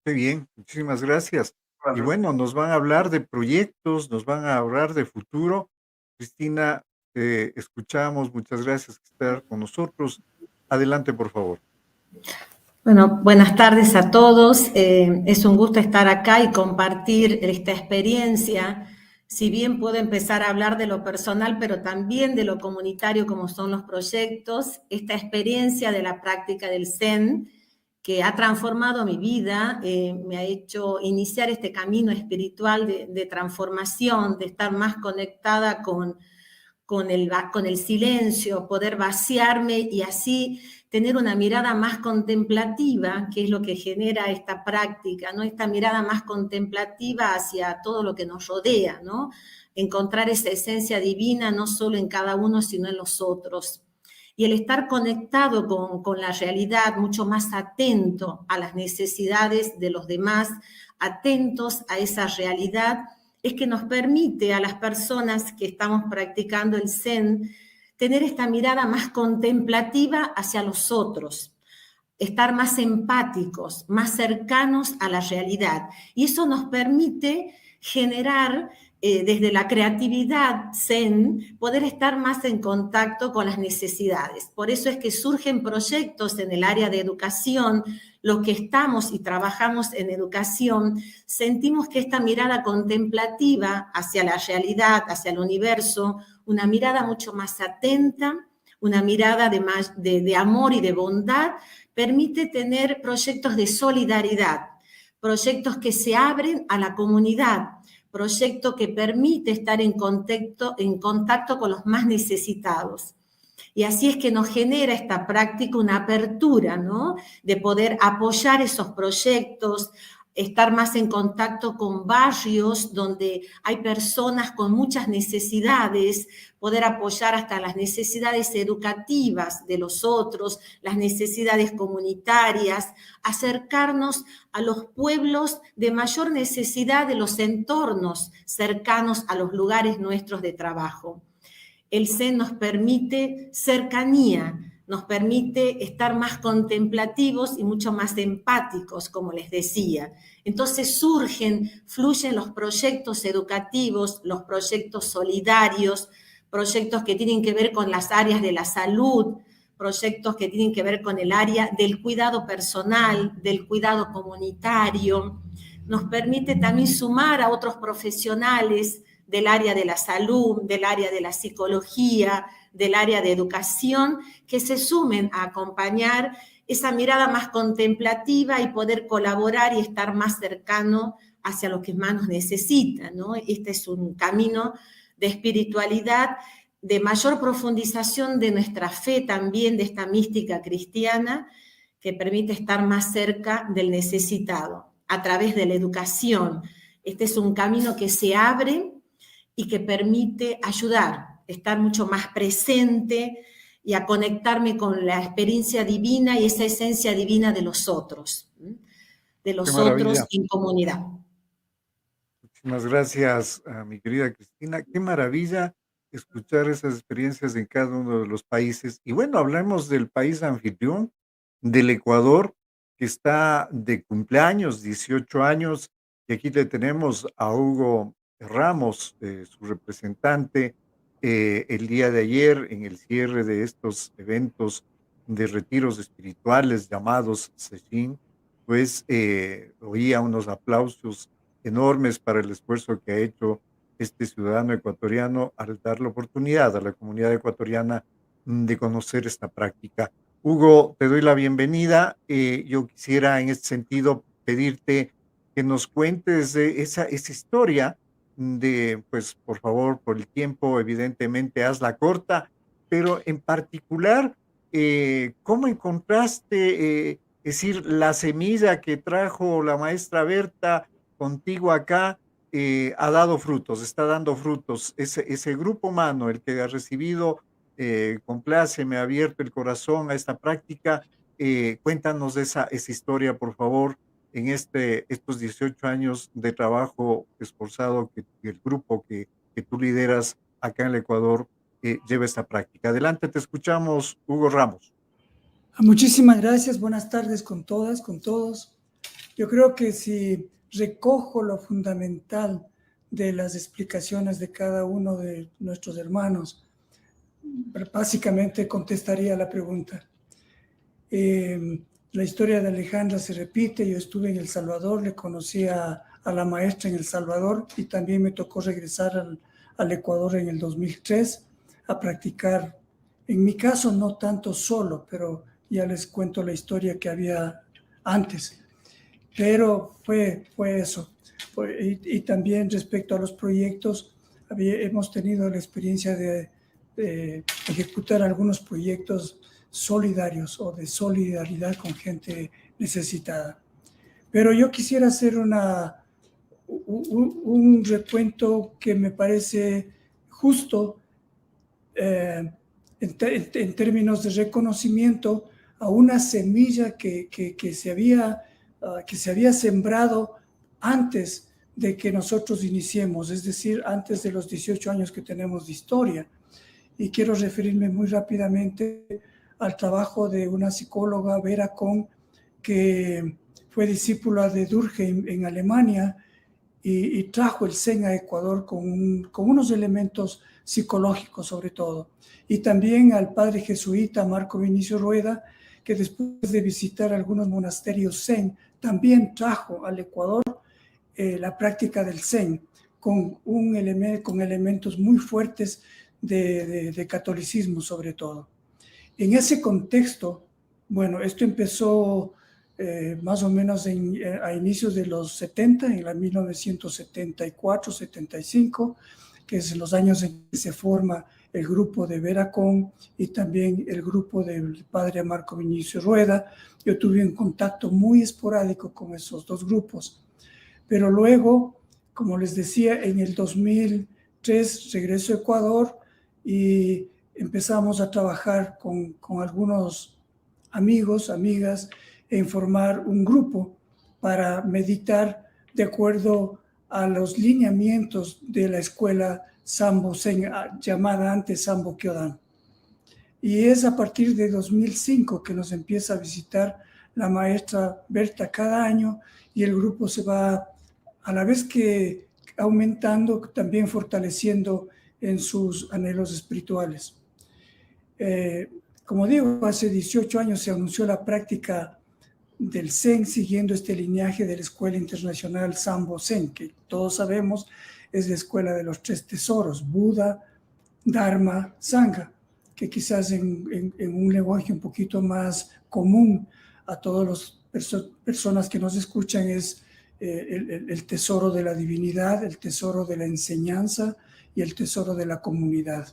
[SPEAKER 1] Qué bien, muchísimas gracias. Y bueno, nos van a hablar de proyectos, nos van a hablar de futuro. Cristina, escuchamos, muchas gracias por estar con nosotros. Adelante, por favor.
[SPEAKER 8] Bueno, buenas tardes a todos. Es un gusto estar acá y compartir esta experiencia. Si bien puedo empezar a hablar de lo personal, pero también de lo comunitario, como son los proyectos, esta experiencia de la práctica del Zen, que ha transformado mi vida, me ha hecho iniciar este camino espiritual de transformación, de estar más conectada con el silencio, poder vaciarme y así tener una mirada más contemplativa, que es lo que genera esta práctica, ¿no? Esta mirada más contemplativa hacia todo lo que nos rodea, ¿no? Encontrar esa esencia divina no solo en cada uno, sino en los otros. Y el estar conectado con la realidad, mucho más atento a las necesidades de los demás, atentos a esa realidad, es que nos permite a las personas que estamos practicando el Zen tener esta mirada más contemplativa hacia los otros, estar más empáticos, más cercanos a la realidad. Y eso nos permite generar desde la creatividad Zen, poder estar más en contacto con las necesidades. Por eso es que surgen proyectos en el área de educación. Los que estamos y trabajamos en educación, sentimos que esta mirada contemplativa hacia la realidad, hacia el universo, una mirada mucho más atenta, una mirada de amor y de bondad, permite tener proyectos de solidaridad, proyectos que se abren a la comunidad, proyecto que permite estar en contacto con los más necesitados. Y así es que nos genera esta práctica una apertura, ¿no? De poder apoyar esos proyectos, estar más en contacto con barrios donde hay personas con muchas necesidades, poder apoyar hasta las necesidades educativas de los otros, las necesidades comunitarias, acercarnos a los pueblos de mayor necesidad de los entornos cercanos a los lugares nuestros de trabajo. El Zen nos permite cercanía, nos permite estar más contemplativos y mucho más empáticos, como les decía. Entonces fluyen los proyectos educativos, los proyectos solidarios, proyectos que tienen que ver con las áreas de la salud, proyectos que tienen que ver con el área del cuidado personal, del cuidado comunitario. Nos permite también sumar a otros profesionales del área de la salud, del área de la psicología, del área de educación, que se sumen a acompañar esa mirada más contemplativa y poder colaborar y estar más cercano hacia lo que más nos necesitan, ¿no? Este es un camino de espiritualidad de mayor profundización de nuestra fe también, de esta mística cristiana, que permite estar más cerca del necesitado, a través de la educación. Este es un camino que se abre y que permite ayudar, estar mucho más presente y a conectarme con la experiencia divina y esa esencia divina de los otros en comunidad.
[SPEAKER 1] Muchísimas gracias a mi querida Cristina. Qué maravilla escuchar esas experiencias en cada uno de los países. Y bueno, hablemos del país anfitrión, del Ecuador, que está de cumpleaños, 18 años, y aquí le tenemos a Hugo Ramos, su representante, el día de ayer en el cierre de estos eventos de retiros espirituales llamados Sejin, pues oía unos aplausos enormes para el esfuerzo que ha hecho este ciudadano ecuatoriano al dar la oportunidad a la comunidad ecuatoriana de conocer esta práctica. Hugo, te doy la bienvenida. Yo quisiera en este sentido pedirte que nos cuentes de esa historia de, pues por favor, por el tiempo, evidentemente hazla corta, pero en particular, ¿cómo encontraste, es decir, la semilla que trajo la maestra Berta contigo acá ha dado frutos, está dando frutos? Ese grupo humano, el que ha recibido complace, me ha abierto el corazón a esta práctica. Cuéntanos de esa historia, por favor, en estos 18 años de trabajo esforzado que el grupo que tú lideras acá en el Ecuador lleva esta práctica. Adelante, te escuchamos, Hugo Ramos.
[SPEAKER 7] Muchísimas gracias, buenas tardes con todas, con todos. Yo creo que si recojo lo fundamental de las explicaciones de cada uno de nuestros hermanos, básicamente contestaría la pregunta. La historia de Alejandra se repite. Yo estuve en El Salvador, le conocí a la maestra en El Salvador y también me tocó regresar al Ecuador en el 2003 a practicar. En mi caso no tanto solo, pero ya les cuento la historia que había antes. Pero fue eso. Y también respecto a los proyectos, hemos tenido la experiencia de ejecutar algunos proyectos solidarios o de solidaridad con gente necesitada. Pero yo quisiera hacer un recuento que me parece justo en términos de reconocimiento a una semilla que se había sembrado antes de que nosotros iniciemos, es decir, antes de los 18 años que tenemos de historia. Y quiero referirme muy rápidamente al trabajo de una psicóloga, Vera Kohn, que fue discípula de Durkheim en Alemania y trajo el Zen a Ecuador con unos elementos psicológicos sobre todo. Y también al padre jesuita Marco Vinicio Rueda, que después de visitar algunos monasterios Zen, también trajo al Ecuador la práctica del Zen, con elementos muy fuertes de catolicismo sobre todo. En ese contexto, bueno, esto empezó más o menos a inicios de los 70, en la 1974, 75, que es los años en que se forma el grupo de Vera Kohn y también el grupo del padre Marco Vinicio Rueda. Yo tuve un contacto muy esporádico con esos dos grupos, pero luego, como les decía, en el 2003 regreso a Ecuador y empezamos a trabajar con algunos amigos, amigas, en formar un grupo para meditar de acuerdo a los lineamientos de la escuela Sambo Zen, llamada antes Sambo Kyodan. Y es a partir de 2005 que nos empieza a visitar la maestra Berta cada año y el grupo se va, a la vez que aumentando, también fortaleciendo en sus anhelos espirituales. Como digo, hace 18 años se anunció la práctica del Zen siguiendo este linaje de la Escuela Internacional Sambo Zen, que todos sabemos es la escuela de los tres tesoros, Buda, Dharma, Sangha, que quizás en un lenguaje un poquito más común a todas las personas que nos escuchan es el tesoro de la divinidad, el tesoro de la enseñanza y el tesoro de la comunidad.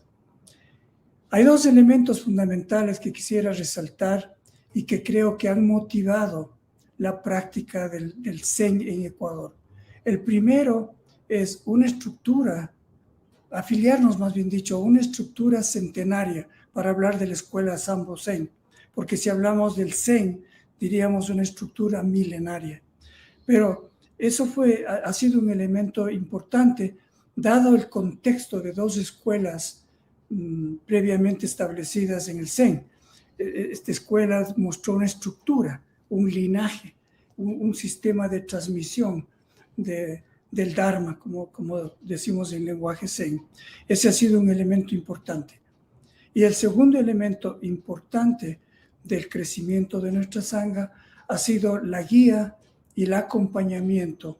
[SPEAKER 7] Hay dos elementos fundamentales que quisiera resaltar y que creo que han motivado la práctica del Zen en Ecuador. El primero es una estructura, afiliarnos más bien dicho, a una estructura centenaria para hablar de la escuela Sambo Zen, porque si hablamos del Zen, diríamos una estructura milenaria. Pero eso ha sido un elemento importante, dado el contexto de dos escuelas previamente establecidas en el Zen. Esta escuela mostró una estructura, un linaje, un sistema de transmisión del Dharma, como decimos en lenguaje Zen. Ese ha sido un elemento importante. Y el segundo elemento importante del crecimiento de nuestra Sangha ha sido la guía y el acompañamiento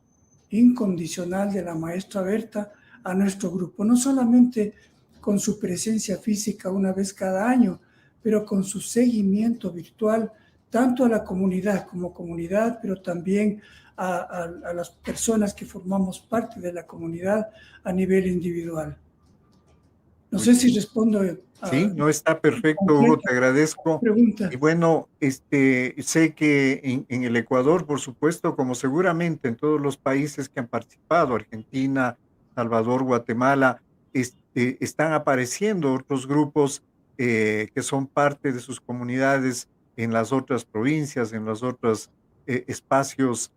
[SPEAKER 7] incondicional de la maestra Berta a nuestro grupo, no solamente con su presencia física una vez cada año, pero con su seguimiento virtual, tanto a la comunidad como comunidad, pero también a las personas que formamos parte de la comunidad a nivel individual. No sé si respondo.
[SPEAKER 1] Sí, no, está perfecto, Hugo, te agradezco.
[SPEAKER 7] Pregunta.
[SPEAKER 1] Y bueno, sé que en el Ecuador, por supuesto, como seguramente en todos los países que han participado, Argentina, Salvador, Guatemala, están apareciendo otros grupos que son parte de sus comunidades en las otras provincias, en los otros espacios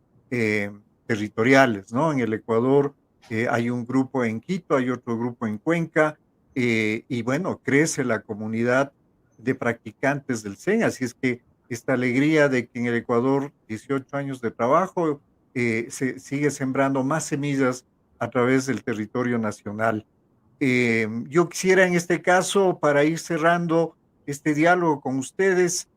[SPEAKER 1] territoriales, ¿no? En el Ecuador hay un grupo en Quito, hay otro grupo en Cuenca, y bueno, crece la comunidad de practicantes del Zen, así es que esta alegría de que en el Ecuador 18 años de trabajo se sigue sembrando más semillas a través del territorio nacional. Yo quisiera en este caso, para ir cerrando este diálogo con ustedes,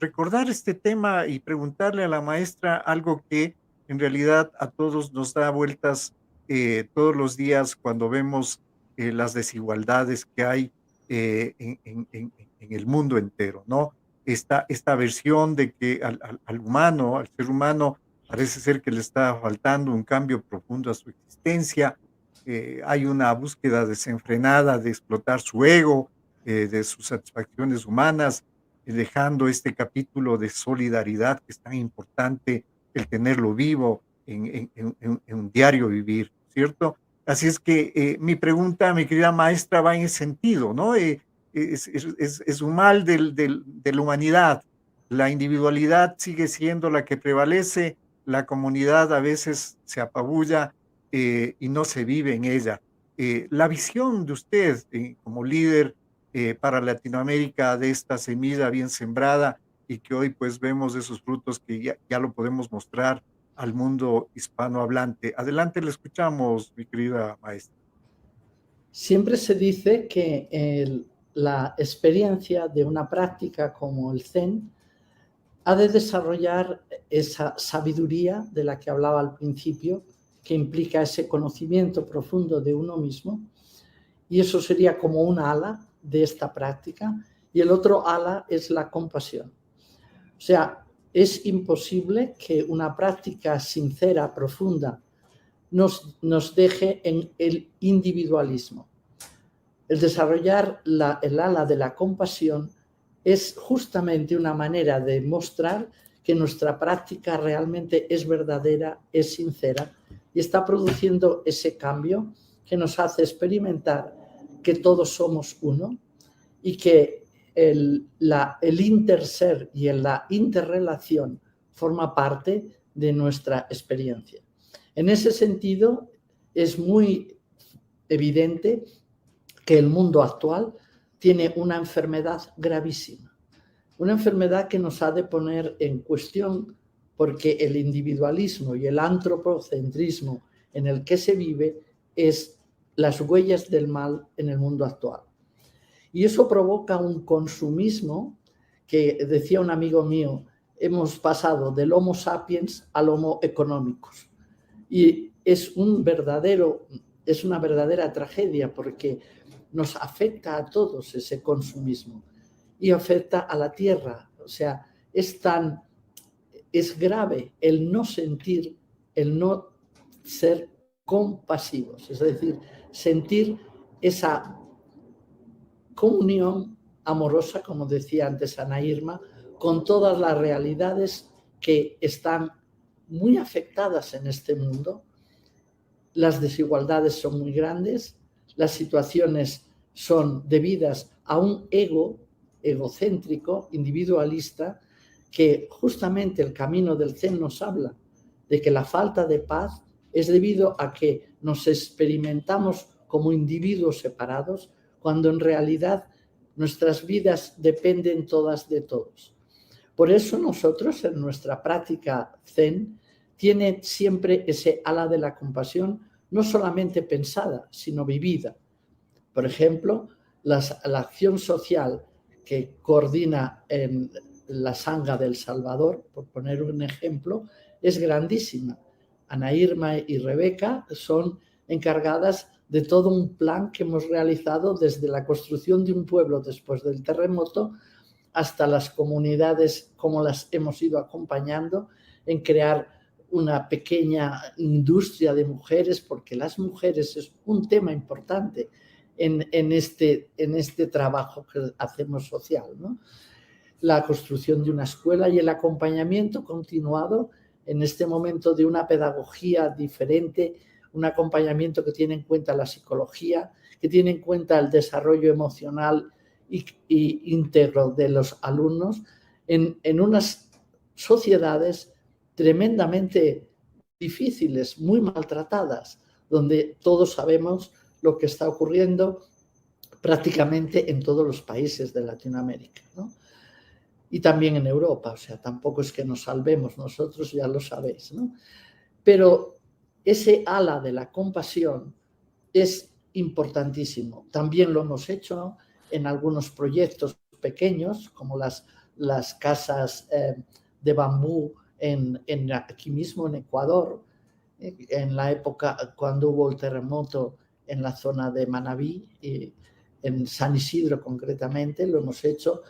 [SPEAKER 1] recordar este tema y preguntarle a la maestra algo que en realidad a todos nos da vueltas todos los días cuando vemos las desigualdades que hay en el mundo entero, ¿no? Esta versión de que al humano, al ser humano, parece ser que le está faltando un cambio profundo a su existencia. Hay una búsqueda desenfrenada de explotar su ego, de sus satisfacciones humanas, dejando este capítulo de solidaridad que es tan importante, el tenerlo vivo en un diario vivir, ¿cierto? Así es que mi pregunta, mi querida maestra, va en ese sentido, ¿no? Es un mal de la humanidad. La individualidad sigue siendo la que prevalece, la comunidad a veces se apabulla y no se vive en ella. La visión de usted como líder para Latinoamérica de esta semilla bien sembrada y que hoy pues vemos esos frutos que ya lo podemos mostrar al mundo hispanohablante. Adelante, le escuchamos, mi querida maestra.
[SPEAKER 2] Siempre se dice que la experiencia de una práctica como el Zen ha de desarrollar esa sabiduría de la que hablaba al principio, que implica ese conocimiento profundo de uno mismo, y eso sería como un ala de esta práctica, y el otro ala es la compasión. O sea, es imposible que una práctica sincera, profunda, nos deje en el individualismo. El desarrollar el ala de la compasión es justamente una manera de mostrar que nuestra práctica realmente es verdadera, es sincera y está produciendo ese cambio que nos hace experimentar que todos somos uno y que el interser y la interrelación forma parte de nuestra experiencia. En ese sentido, es muy evidente que el mundo actual tiene una enfermedad gravísima, una enfermedad que nos ha de poner en cuestión porque el individualismo y el antropocentrismo en el que se vive es las huellas del mal en el mundo actual. Y eso provoca un consumismo que, decía un amigo mío, hemos pasado del Homo sapiens al Homo economicus. Y es una verdadera tragedia porque nos afecta a todos ese consumismo y afecta a la tierra. O sea, es grave el no sentir, el no ser compasivos, es decir, sentir esa comunión amorosa, como decía antes Ana Irma, con todas las realidades que están muy afectadas en este mundo. Las desigualdades son muy grandes, las situaciones son debidas a un egocéntrico, individualista, que justamente el camino del Zen nos habla de que la falta de paz es debido a que nos experimentamos como individuos separados, cuando en realidad nuestras vidas dependen todas de todos. Por eso nosotros en nuestra práctica Zen tiene siempre ese ala de la compasión, no solamente pensada, sino vivida. Por ejemplo, la acción social que coordina en la Sangha del Salvador, por poner un ejemplo, es grandísima. Ana Irma y Rebeca son encargadas de todo un plan que hemos realizado desde la construcción de un pueblo después del terremoto hasta las comunidades, como las hemos ido acompañando en crear una pequeña industria de mujeres, porque las mujeres es un tema importante en este trabajo que hacemos social, ¿no? La construcción de una escuela y el acompañamiento continuado en este momento de una pedagogía diferente, un acompañamiento que tiene en cuenta la psicología, que tiene en cuenta el desarrollo emocional y íntegro de los alumnos en unas sociedades tremendamente difíciles, muy maltratadas, donde todos sabemos lo que está ocurriendo prácticamente en todos los países de Latinoamérica, ¿no? Y también en Europa, o sea, tampoco es que nos salvemos nosotros, ya lo sabéis, ¿no? Pero ese ala de la compasión es importantísimo. También lo hemos hecho en algunos proyectos pequeños, como las casas de bambú aquí mismo en Ecuador, en la época cuando hubo el terremoto en la zona de Manabí, en San Isidro concretamente, lo hemos hecho,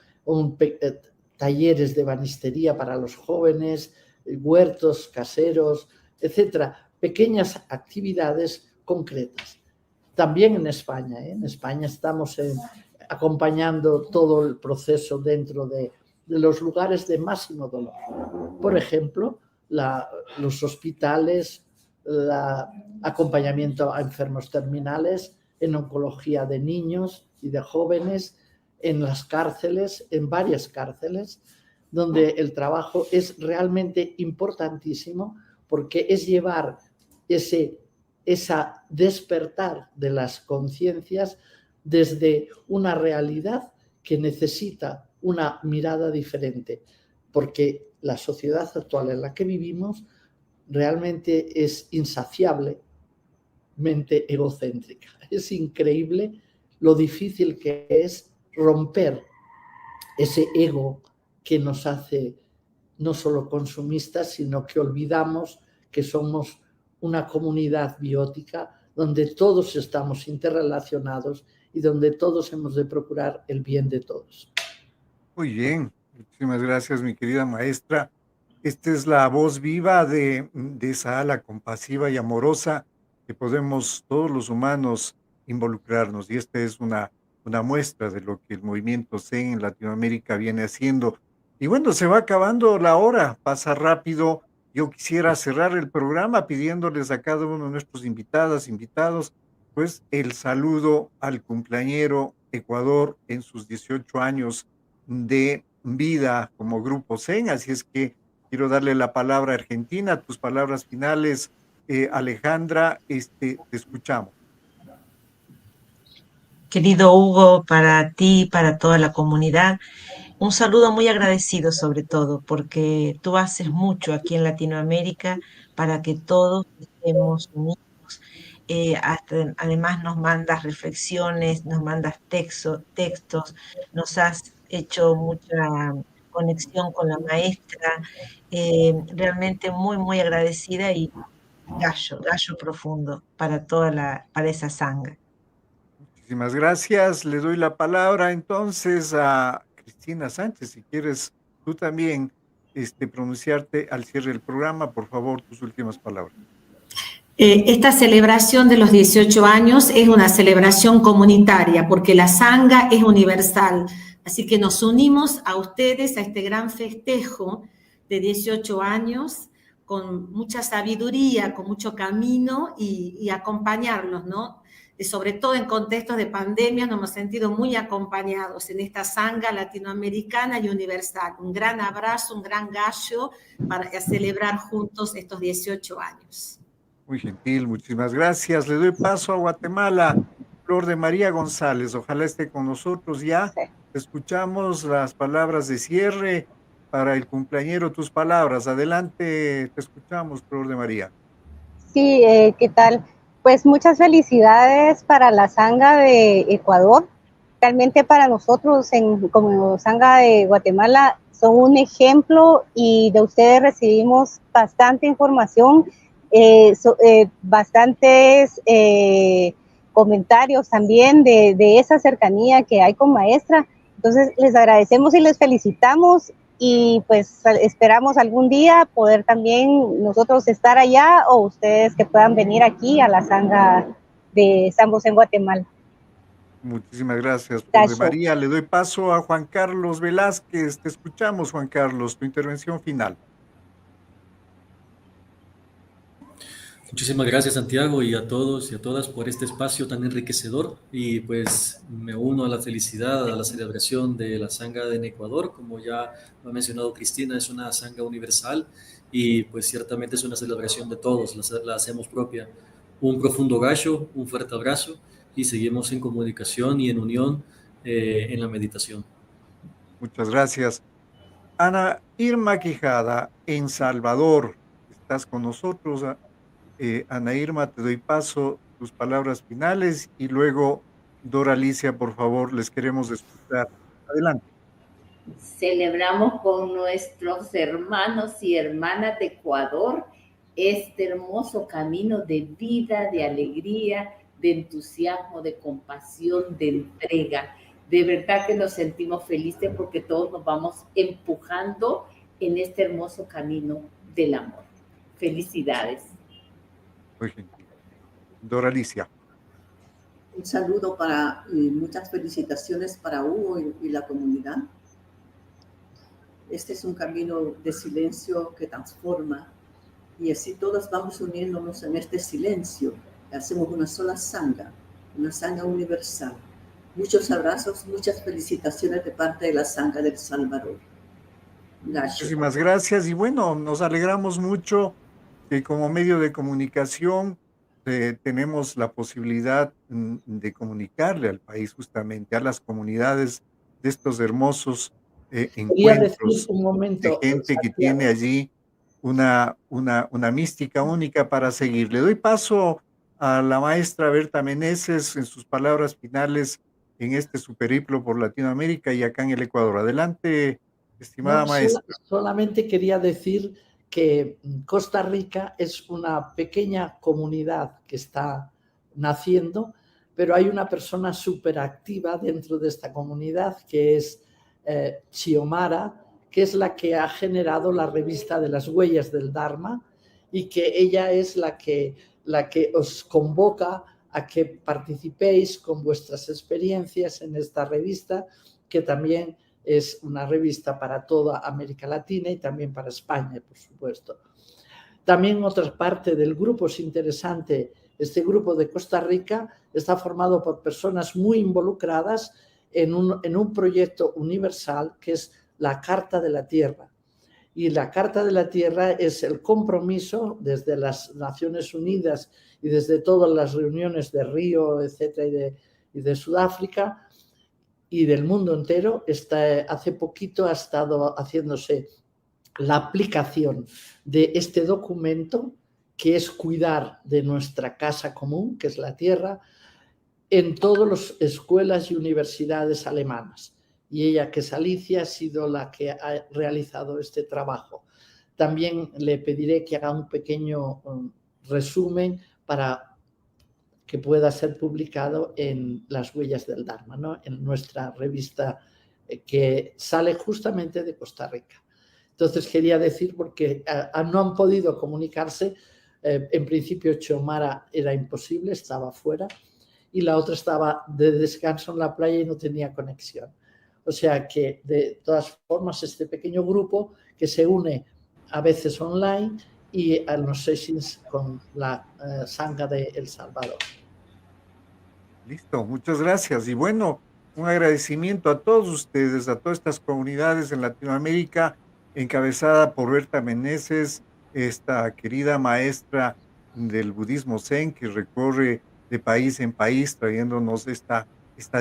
[SPEAKER 2] talleres de ebanistería para los jóvenes, huertos caseros, etcétera, pequeñas actividades concretas. También en España, en España estamos acompañando todo el proceso dentro de los lugares de máximo dolor. Por ejemplo, los hospitales, acompañamiento a enfermos terminales, en oncología de niños y de jóvenes, en las cárceles, en varias cárceles, donde el trabajo es realmente importantísimo porque es llevar esa despertar de las conciencias desde una realidad que necesita una mirada diferente, porque la sociedad actual en la que vivimos realmente es insaciablemente egocéntrica. Es increíble lo difícil que es romper ese ego que nos hace no solo consumistas, sino que olvidamos que somos una comunidad biótica donde todos estamos interrelacionados y donde todos hemos de procurar el bien de todos.
[SPEAKER 1] Muy bien, muchísimas gracias, mi querida maestra. Esta es la voz viva de esa ala compasiva y amorosa que podemos todos los humanos involucrarnos, y esta es una muestra de lo que el movimiento Zen en Latinoamérica viene haciendo. Y bueno, se va acabando la hora, pasa rápido. Yo quisiera cerrar el programa pidiéndoles a cada uno de nuestros invitados, pues el saludo al cumpleañero Ecuador en sus 18 años de vida como Grupo Zen. Así es que quiero darle la palabra a Argentina, tus palabras finales, Alejandra, te escuchamos.
[SPEAKER 6] Querido Hugo, para ti, para toda la comunidad, un saludo muy agradecido sobre todo, porque tú haces mucho aquí en Latinoamérica para que todos estemos unidos. Además nos mandas reflexiones, nos mandas textos, nos has hecho mucha conexión con la maestra, realmente muy, muy agradecida y gallo profundo para para esa sangha.
[SPEAKER 1] Muchísimas gracias. Le doy la palabra entonces a Cristina Sánchez. Si quieres tú también pronunciarte al cierre del programa, por favor, tus últimas palabras.
[SPEAKER 8] Esta celebración de los 18 años es una celebración comunitaria porque la sangha es universal. Así que nos unimos a ustedes a este gran festejo de 18 años con mucha sabiduría, con mucho camino y acompañarlos, ¿no? Sobre todo en contextos de pandemia nos hemos sentido muy acompañados en esta sangha latinoamericana y universal. Un gran abrazo, un gran gallo para celebrar juntos estos 18 años.
[SPEAKER 1] Muy gentil, muchísimas gracias. Le doy paso a Guatemala. Flor de María González, ojalá esté con nosotros ya.
[SPEAKER 9] Sí.
[SPEAKER 1] Escuchamos las palabras de cierre para el cumpleañero, tus palabras. Adelante, te escuchamos, Flor de María.
[SPEAKER 9] Sí, ¿qué tal? Pues muchas felicidades para la sangha de Ecuador. Realmente para nosotros como sangha de Guatemala son un ejemplo y de ustedes recibimos bastante información, bastantes comentarios también de esa cercanía que hay con Maestra. Entonces les agradecemos y les felicitamos y pues esperamos algún día poder también nosotros estar allá o ustedes que puedan venir aquí a la sangha de San José en Guatemala.
[SPEAKER 1] Muchísimas gracias, Flor de María. Le doy paso a Juan Carlos Velázquez. Te escuchamos, Juan Carlos, tu intervención final.
[SPEAKER 3] Muchísimas gracias, Santiago, y a todos y a todas por este espacio tan enriquecedor. Y pues me uno a la felicidad, a la celebración de la sangha en Ecuador. Como ya lo ha mencionado Cristina, es una sangha universal y pues ciertamente es una celebración de todos, la hacemos propia. Un profundo gallo, un fuerte abrazo y seguimos en comunicación y en unión en la meditación.
[SPEAKER 1] Muchas gracias. Ana Irma Quijada, en Salvador, estás con nosotros. Ana Irma, te doy paso, tus palabras finales y luego Dora Alicia, por favor, les queremos escuchar. Adelante.
[SPEAKER 5] Celebramos con nuestros hermanos y hermanas de Ecuador este hermoso camino de vida, de alegría, de entusiasmo, de compasión, de entrega. De verdad que nos sentimos felices porque todos nos vamos empujando en este hermoso camino del amor. Felicidades.
[SPEAKER 1] Muy gentil. Dora Alicia.
[SPEAKER 4] Un saludo y muchas felicitaciones para Hugo y la comunidad. Este es un camino de silencio que transforma y así todos vamos uniéndonos en este silencio. Hacemos una sola sangha universal. Muchos abrazos, muchas felicitaciones de parte de la sangha del Salvador.
[SPEAKER 1] Muchísimas gracias y bueno, nos alegramos mucho que como medio de comunicación tenemos la posibilidad de comunicarle al país justamente, a las comunidades de estos hermosos encuentros de gente que tiene allí una mística única para seguir. Le doy paso a la maestra Berta Meneses en sus palabras finales en este su periplo por Latinoamérica y acá en el Ecuador. Adelante, estimada maestra.
[SPEAKER 2] Solamente quería decir que Costa Rica es una pequeña comunidad que está naciendo, pero hay una persona súper activa dentro de esta comunidad que es Xiomara, que es la que ha generado la revista de las huellas del Dharma y que ella es la que os convoca a que participéis con vuestras experiencias en esta revista, que también es una revista para toda América Latina y también para España, por supuesto. También otra parte del grupo es interesante. Este grupo de Costa Rica está formado por personas muy involucradas en un proyecto universal que es la Carta de la Tierra. Y la Carta de la Tierra es el compromiso desde las Naciones Unidas y desde todas las reuniones de Río, etcétera, y de Sudáfrica, y del mundo entero. Hace poquito ha estado haciéndose la aplicación de este documento, que es cuidar de nuestra casa común, que es la tierra, en todas las escuelas y universidades alemanas. Y ella, que es Alicia, ha sido la que ha realizado este trabajo. También le pediré que haga un pequeño resumen para que pueda ser publicado en Las Huellas del Dharma, ¿no? En nuestra revista que sale justamente de Costa Rica. Entonces quería decir, porque no han podido comunicarse, En principio Xiomara era imposible, estaba fuera, y la otra estaba de descanso en la playa y no tenía conexión. O sea que, de todas formas, este pequeño grupo que se une a veces online y a los sessions con la Sangha de El Salvador.
[SPEAKER 1] Listo, muchas gracias. Y bueno, un agradecimiento a todos ustedes, a todas estas comunidades en Latinoamérica, encabezada por Berta Meneses, esta querida maestra del budismo Zen que recorre de país en país trayéndonos esta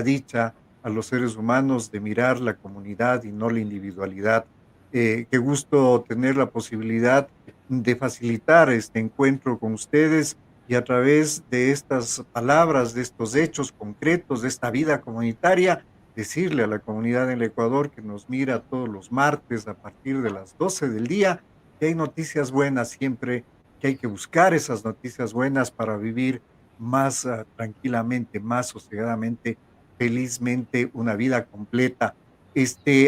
[SPEAKER 1] dicha a los seres humanos de mirar la comunidad y no la individualidad. Qué gusto tener la posibilidad de facilitar este encuentro con ustedes y a través de estas palabras, de estos hechos concretos, de esta vida comunitaria, decirle a la comunidad en el Ecuador que nos mira todos los martes a partir de las 12 del día, que hay noticias buenas siempre, que hay que buscar esas noticias buenas para vivir más tranquilamente, más sosegadamente, felizmente, una vida completa.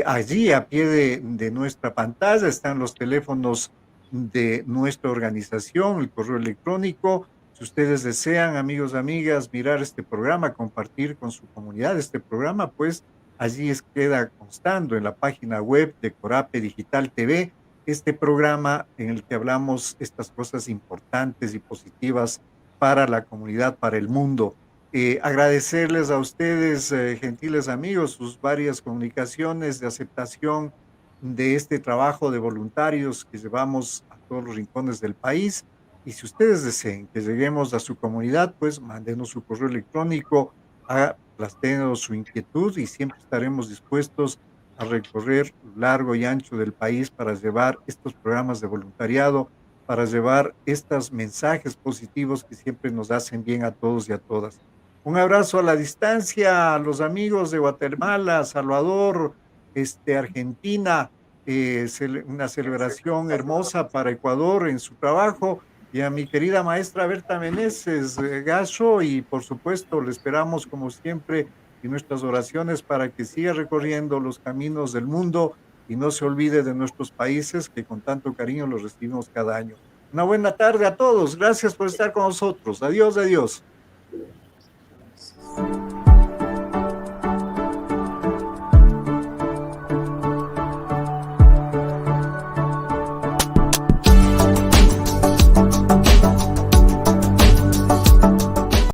[SPEAKER 1] Allí a pie de nuestra pantalla están los teléfonos de nuestra organización, el correo electrónico. Si ustedes desean, amigos, amigas, mirar este programa, compartir con su comunidad este programa, pues allí queda constando en la página web de Corape Digital TV, este programa en el que hablamos estas cosas importantes y positivas para la comunidad, para el mundo. Agradecerles a ustedes, gentiles amigos, sus varias comunicaciones de aceptación de este trabajo de voluntarios que llevamos a todos los rincones del país. Y si ustedes deseen que lleguemos a su comunidad, pues mándenos su correo electrónico, plantéenos su inquietud y siempre estaremos dispuestos a recorrer largo y ancho del país para llevar estos programas de voluntariado, para llevar estos mensajes positivos que siempre nos hacen bien a todos y a todas. Un abrazo a la distancia a los amigos de Guatemala, Salvador, Argentina, una celebración hermosa para Ecuador en su trabajo, y a mi querida maestra Berta Meneses Gacho, y por supuesto le esperamos como siempre en nuestras oraciones para que siga recorriendo los caminos del mundo y no se olvide de nuestros países que con tanto cariño los recibimos cada año. Una buena tarde a todos, gracias por estar con nosotros, adiós, adiós.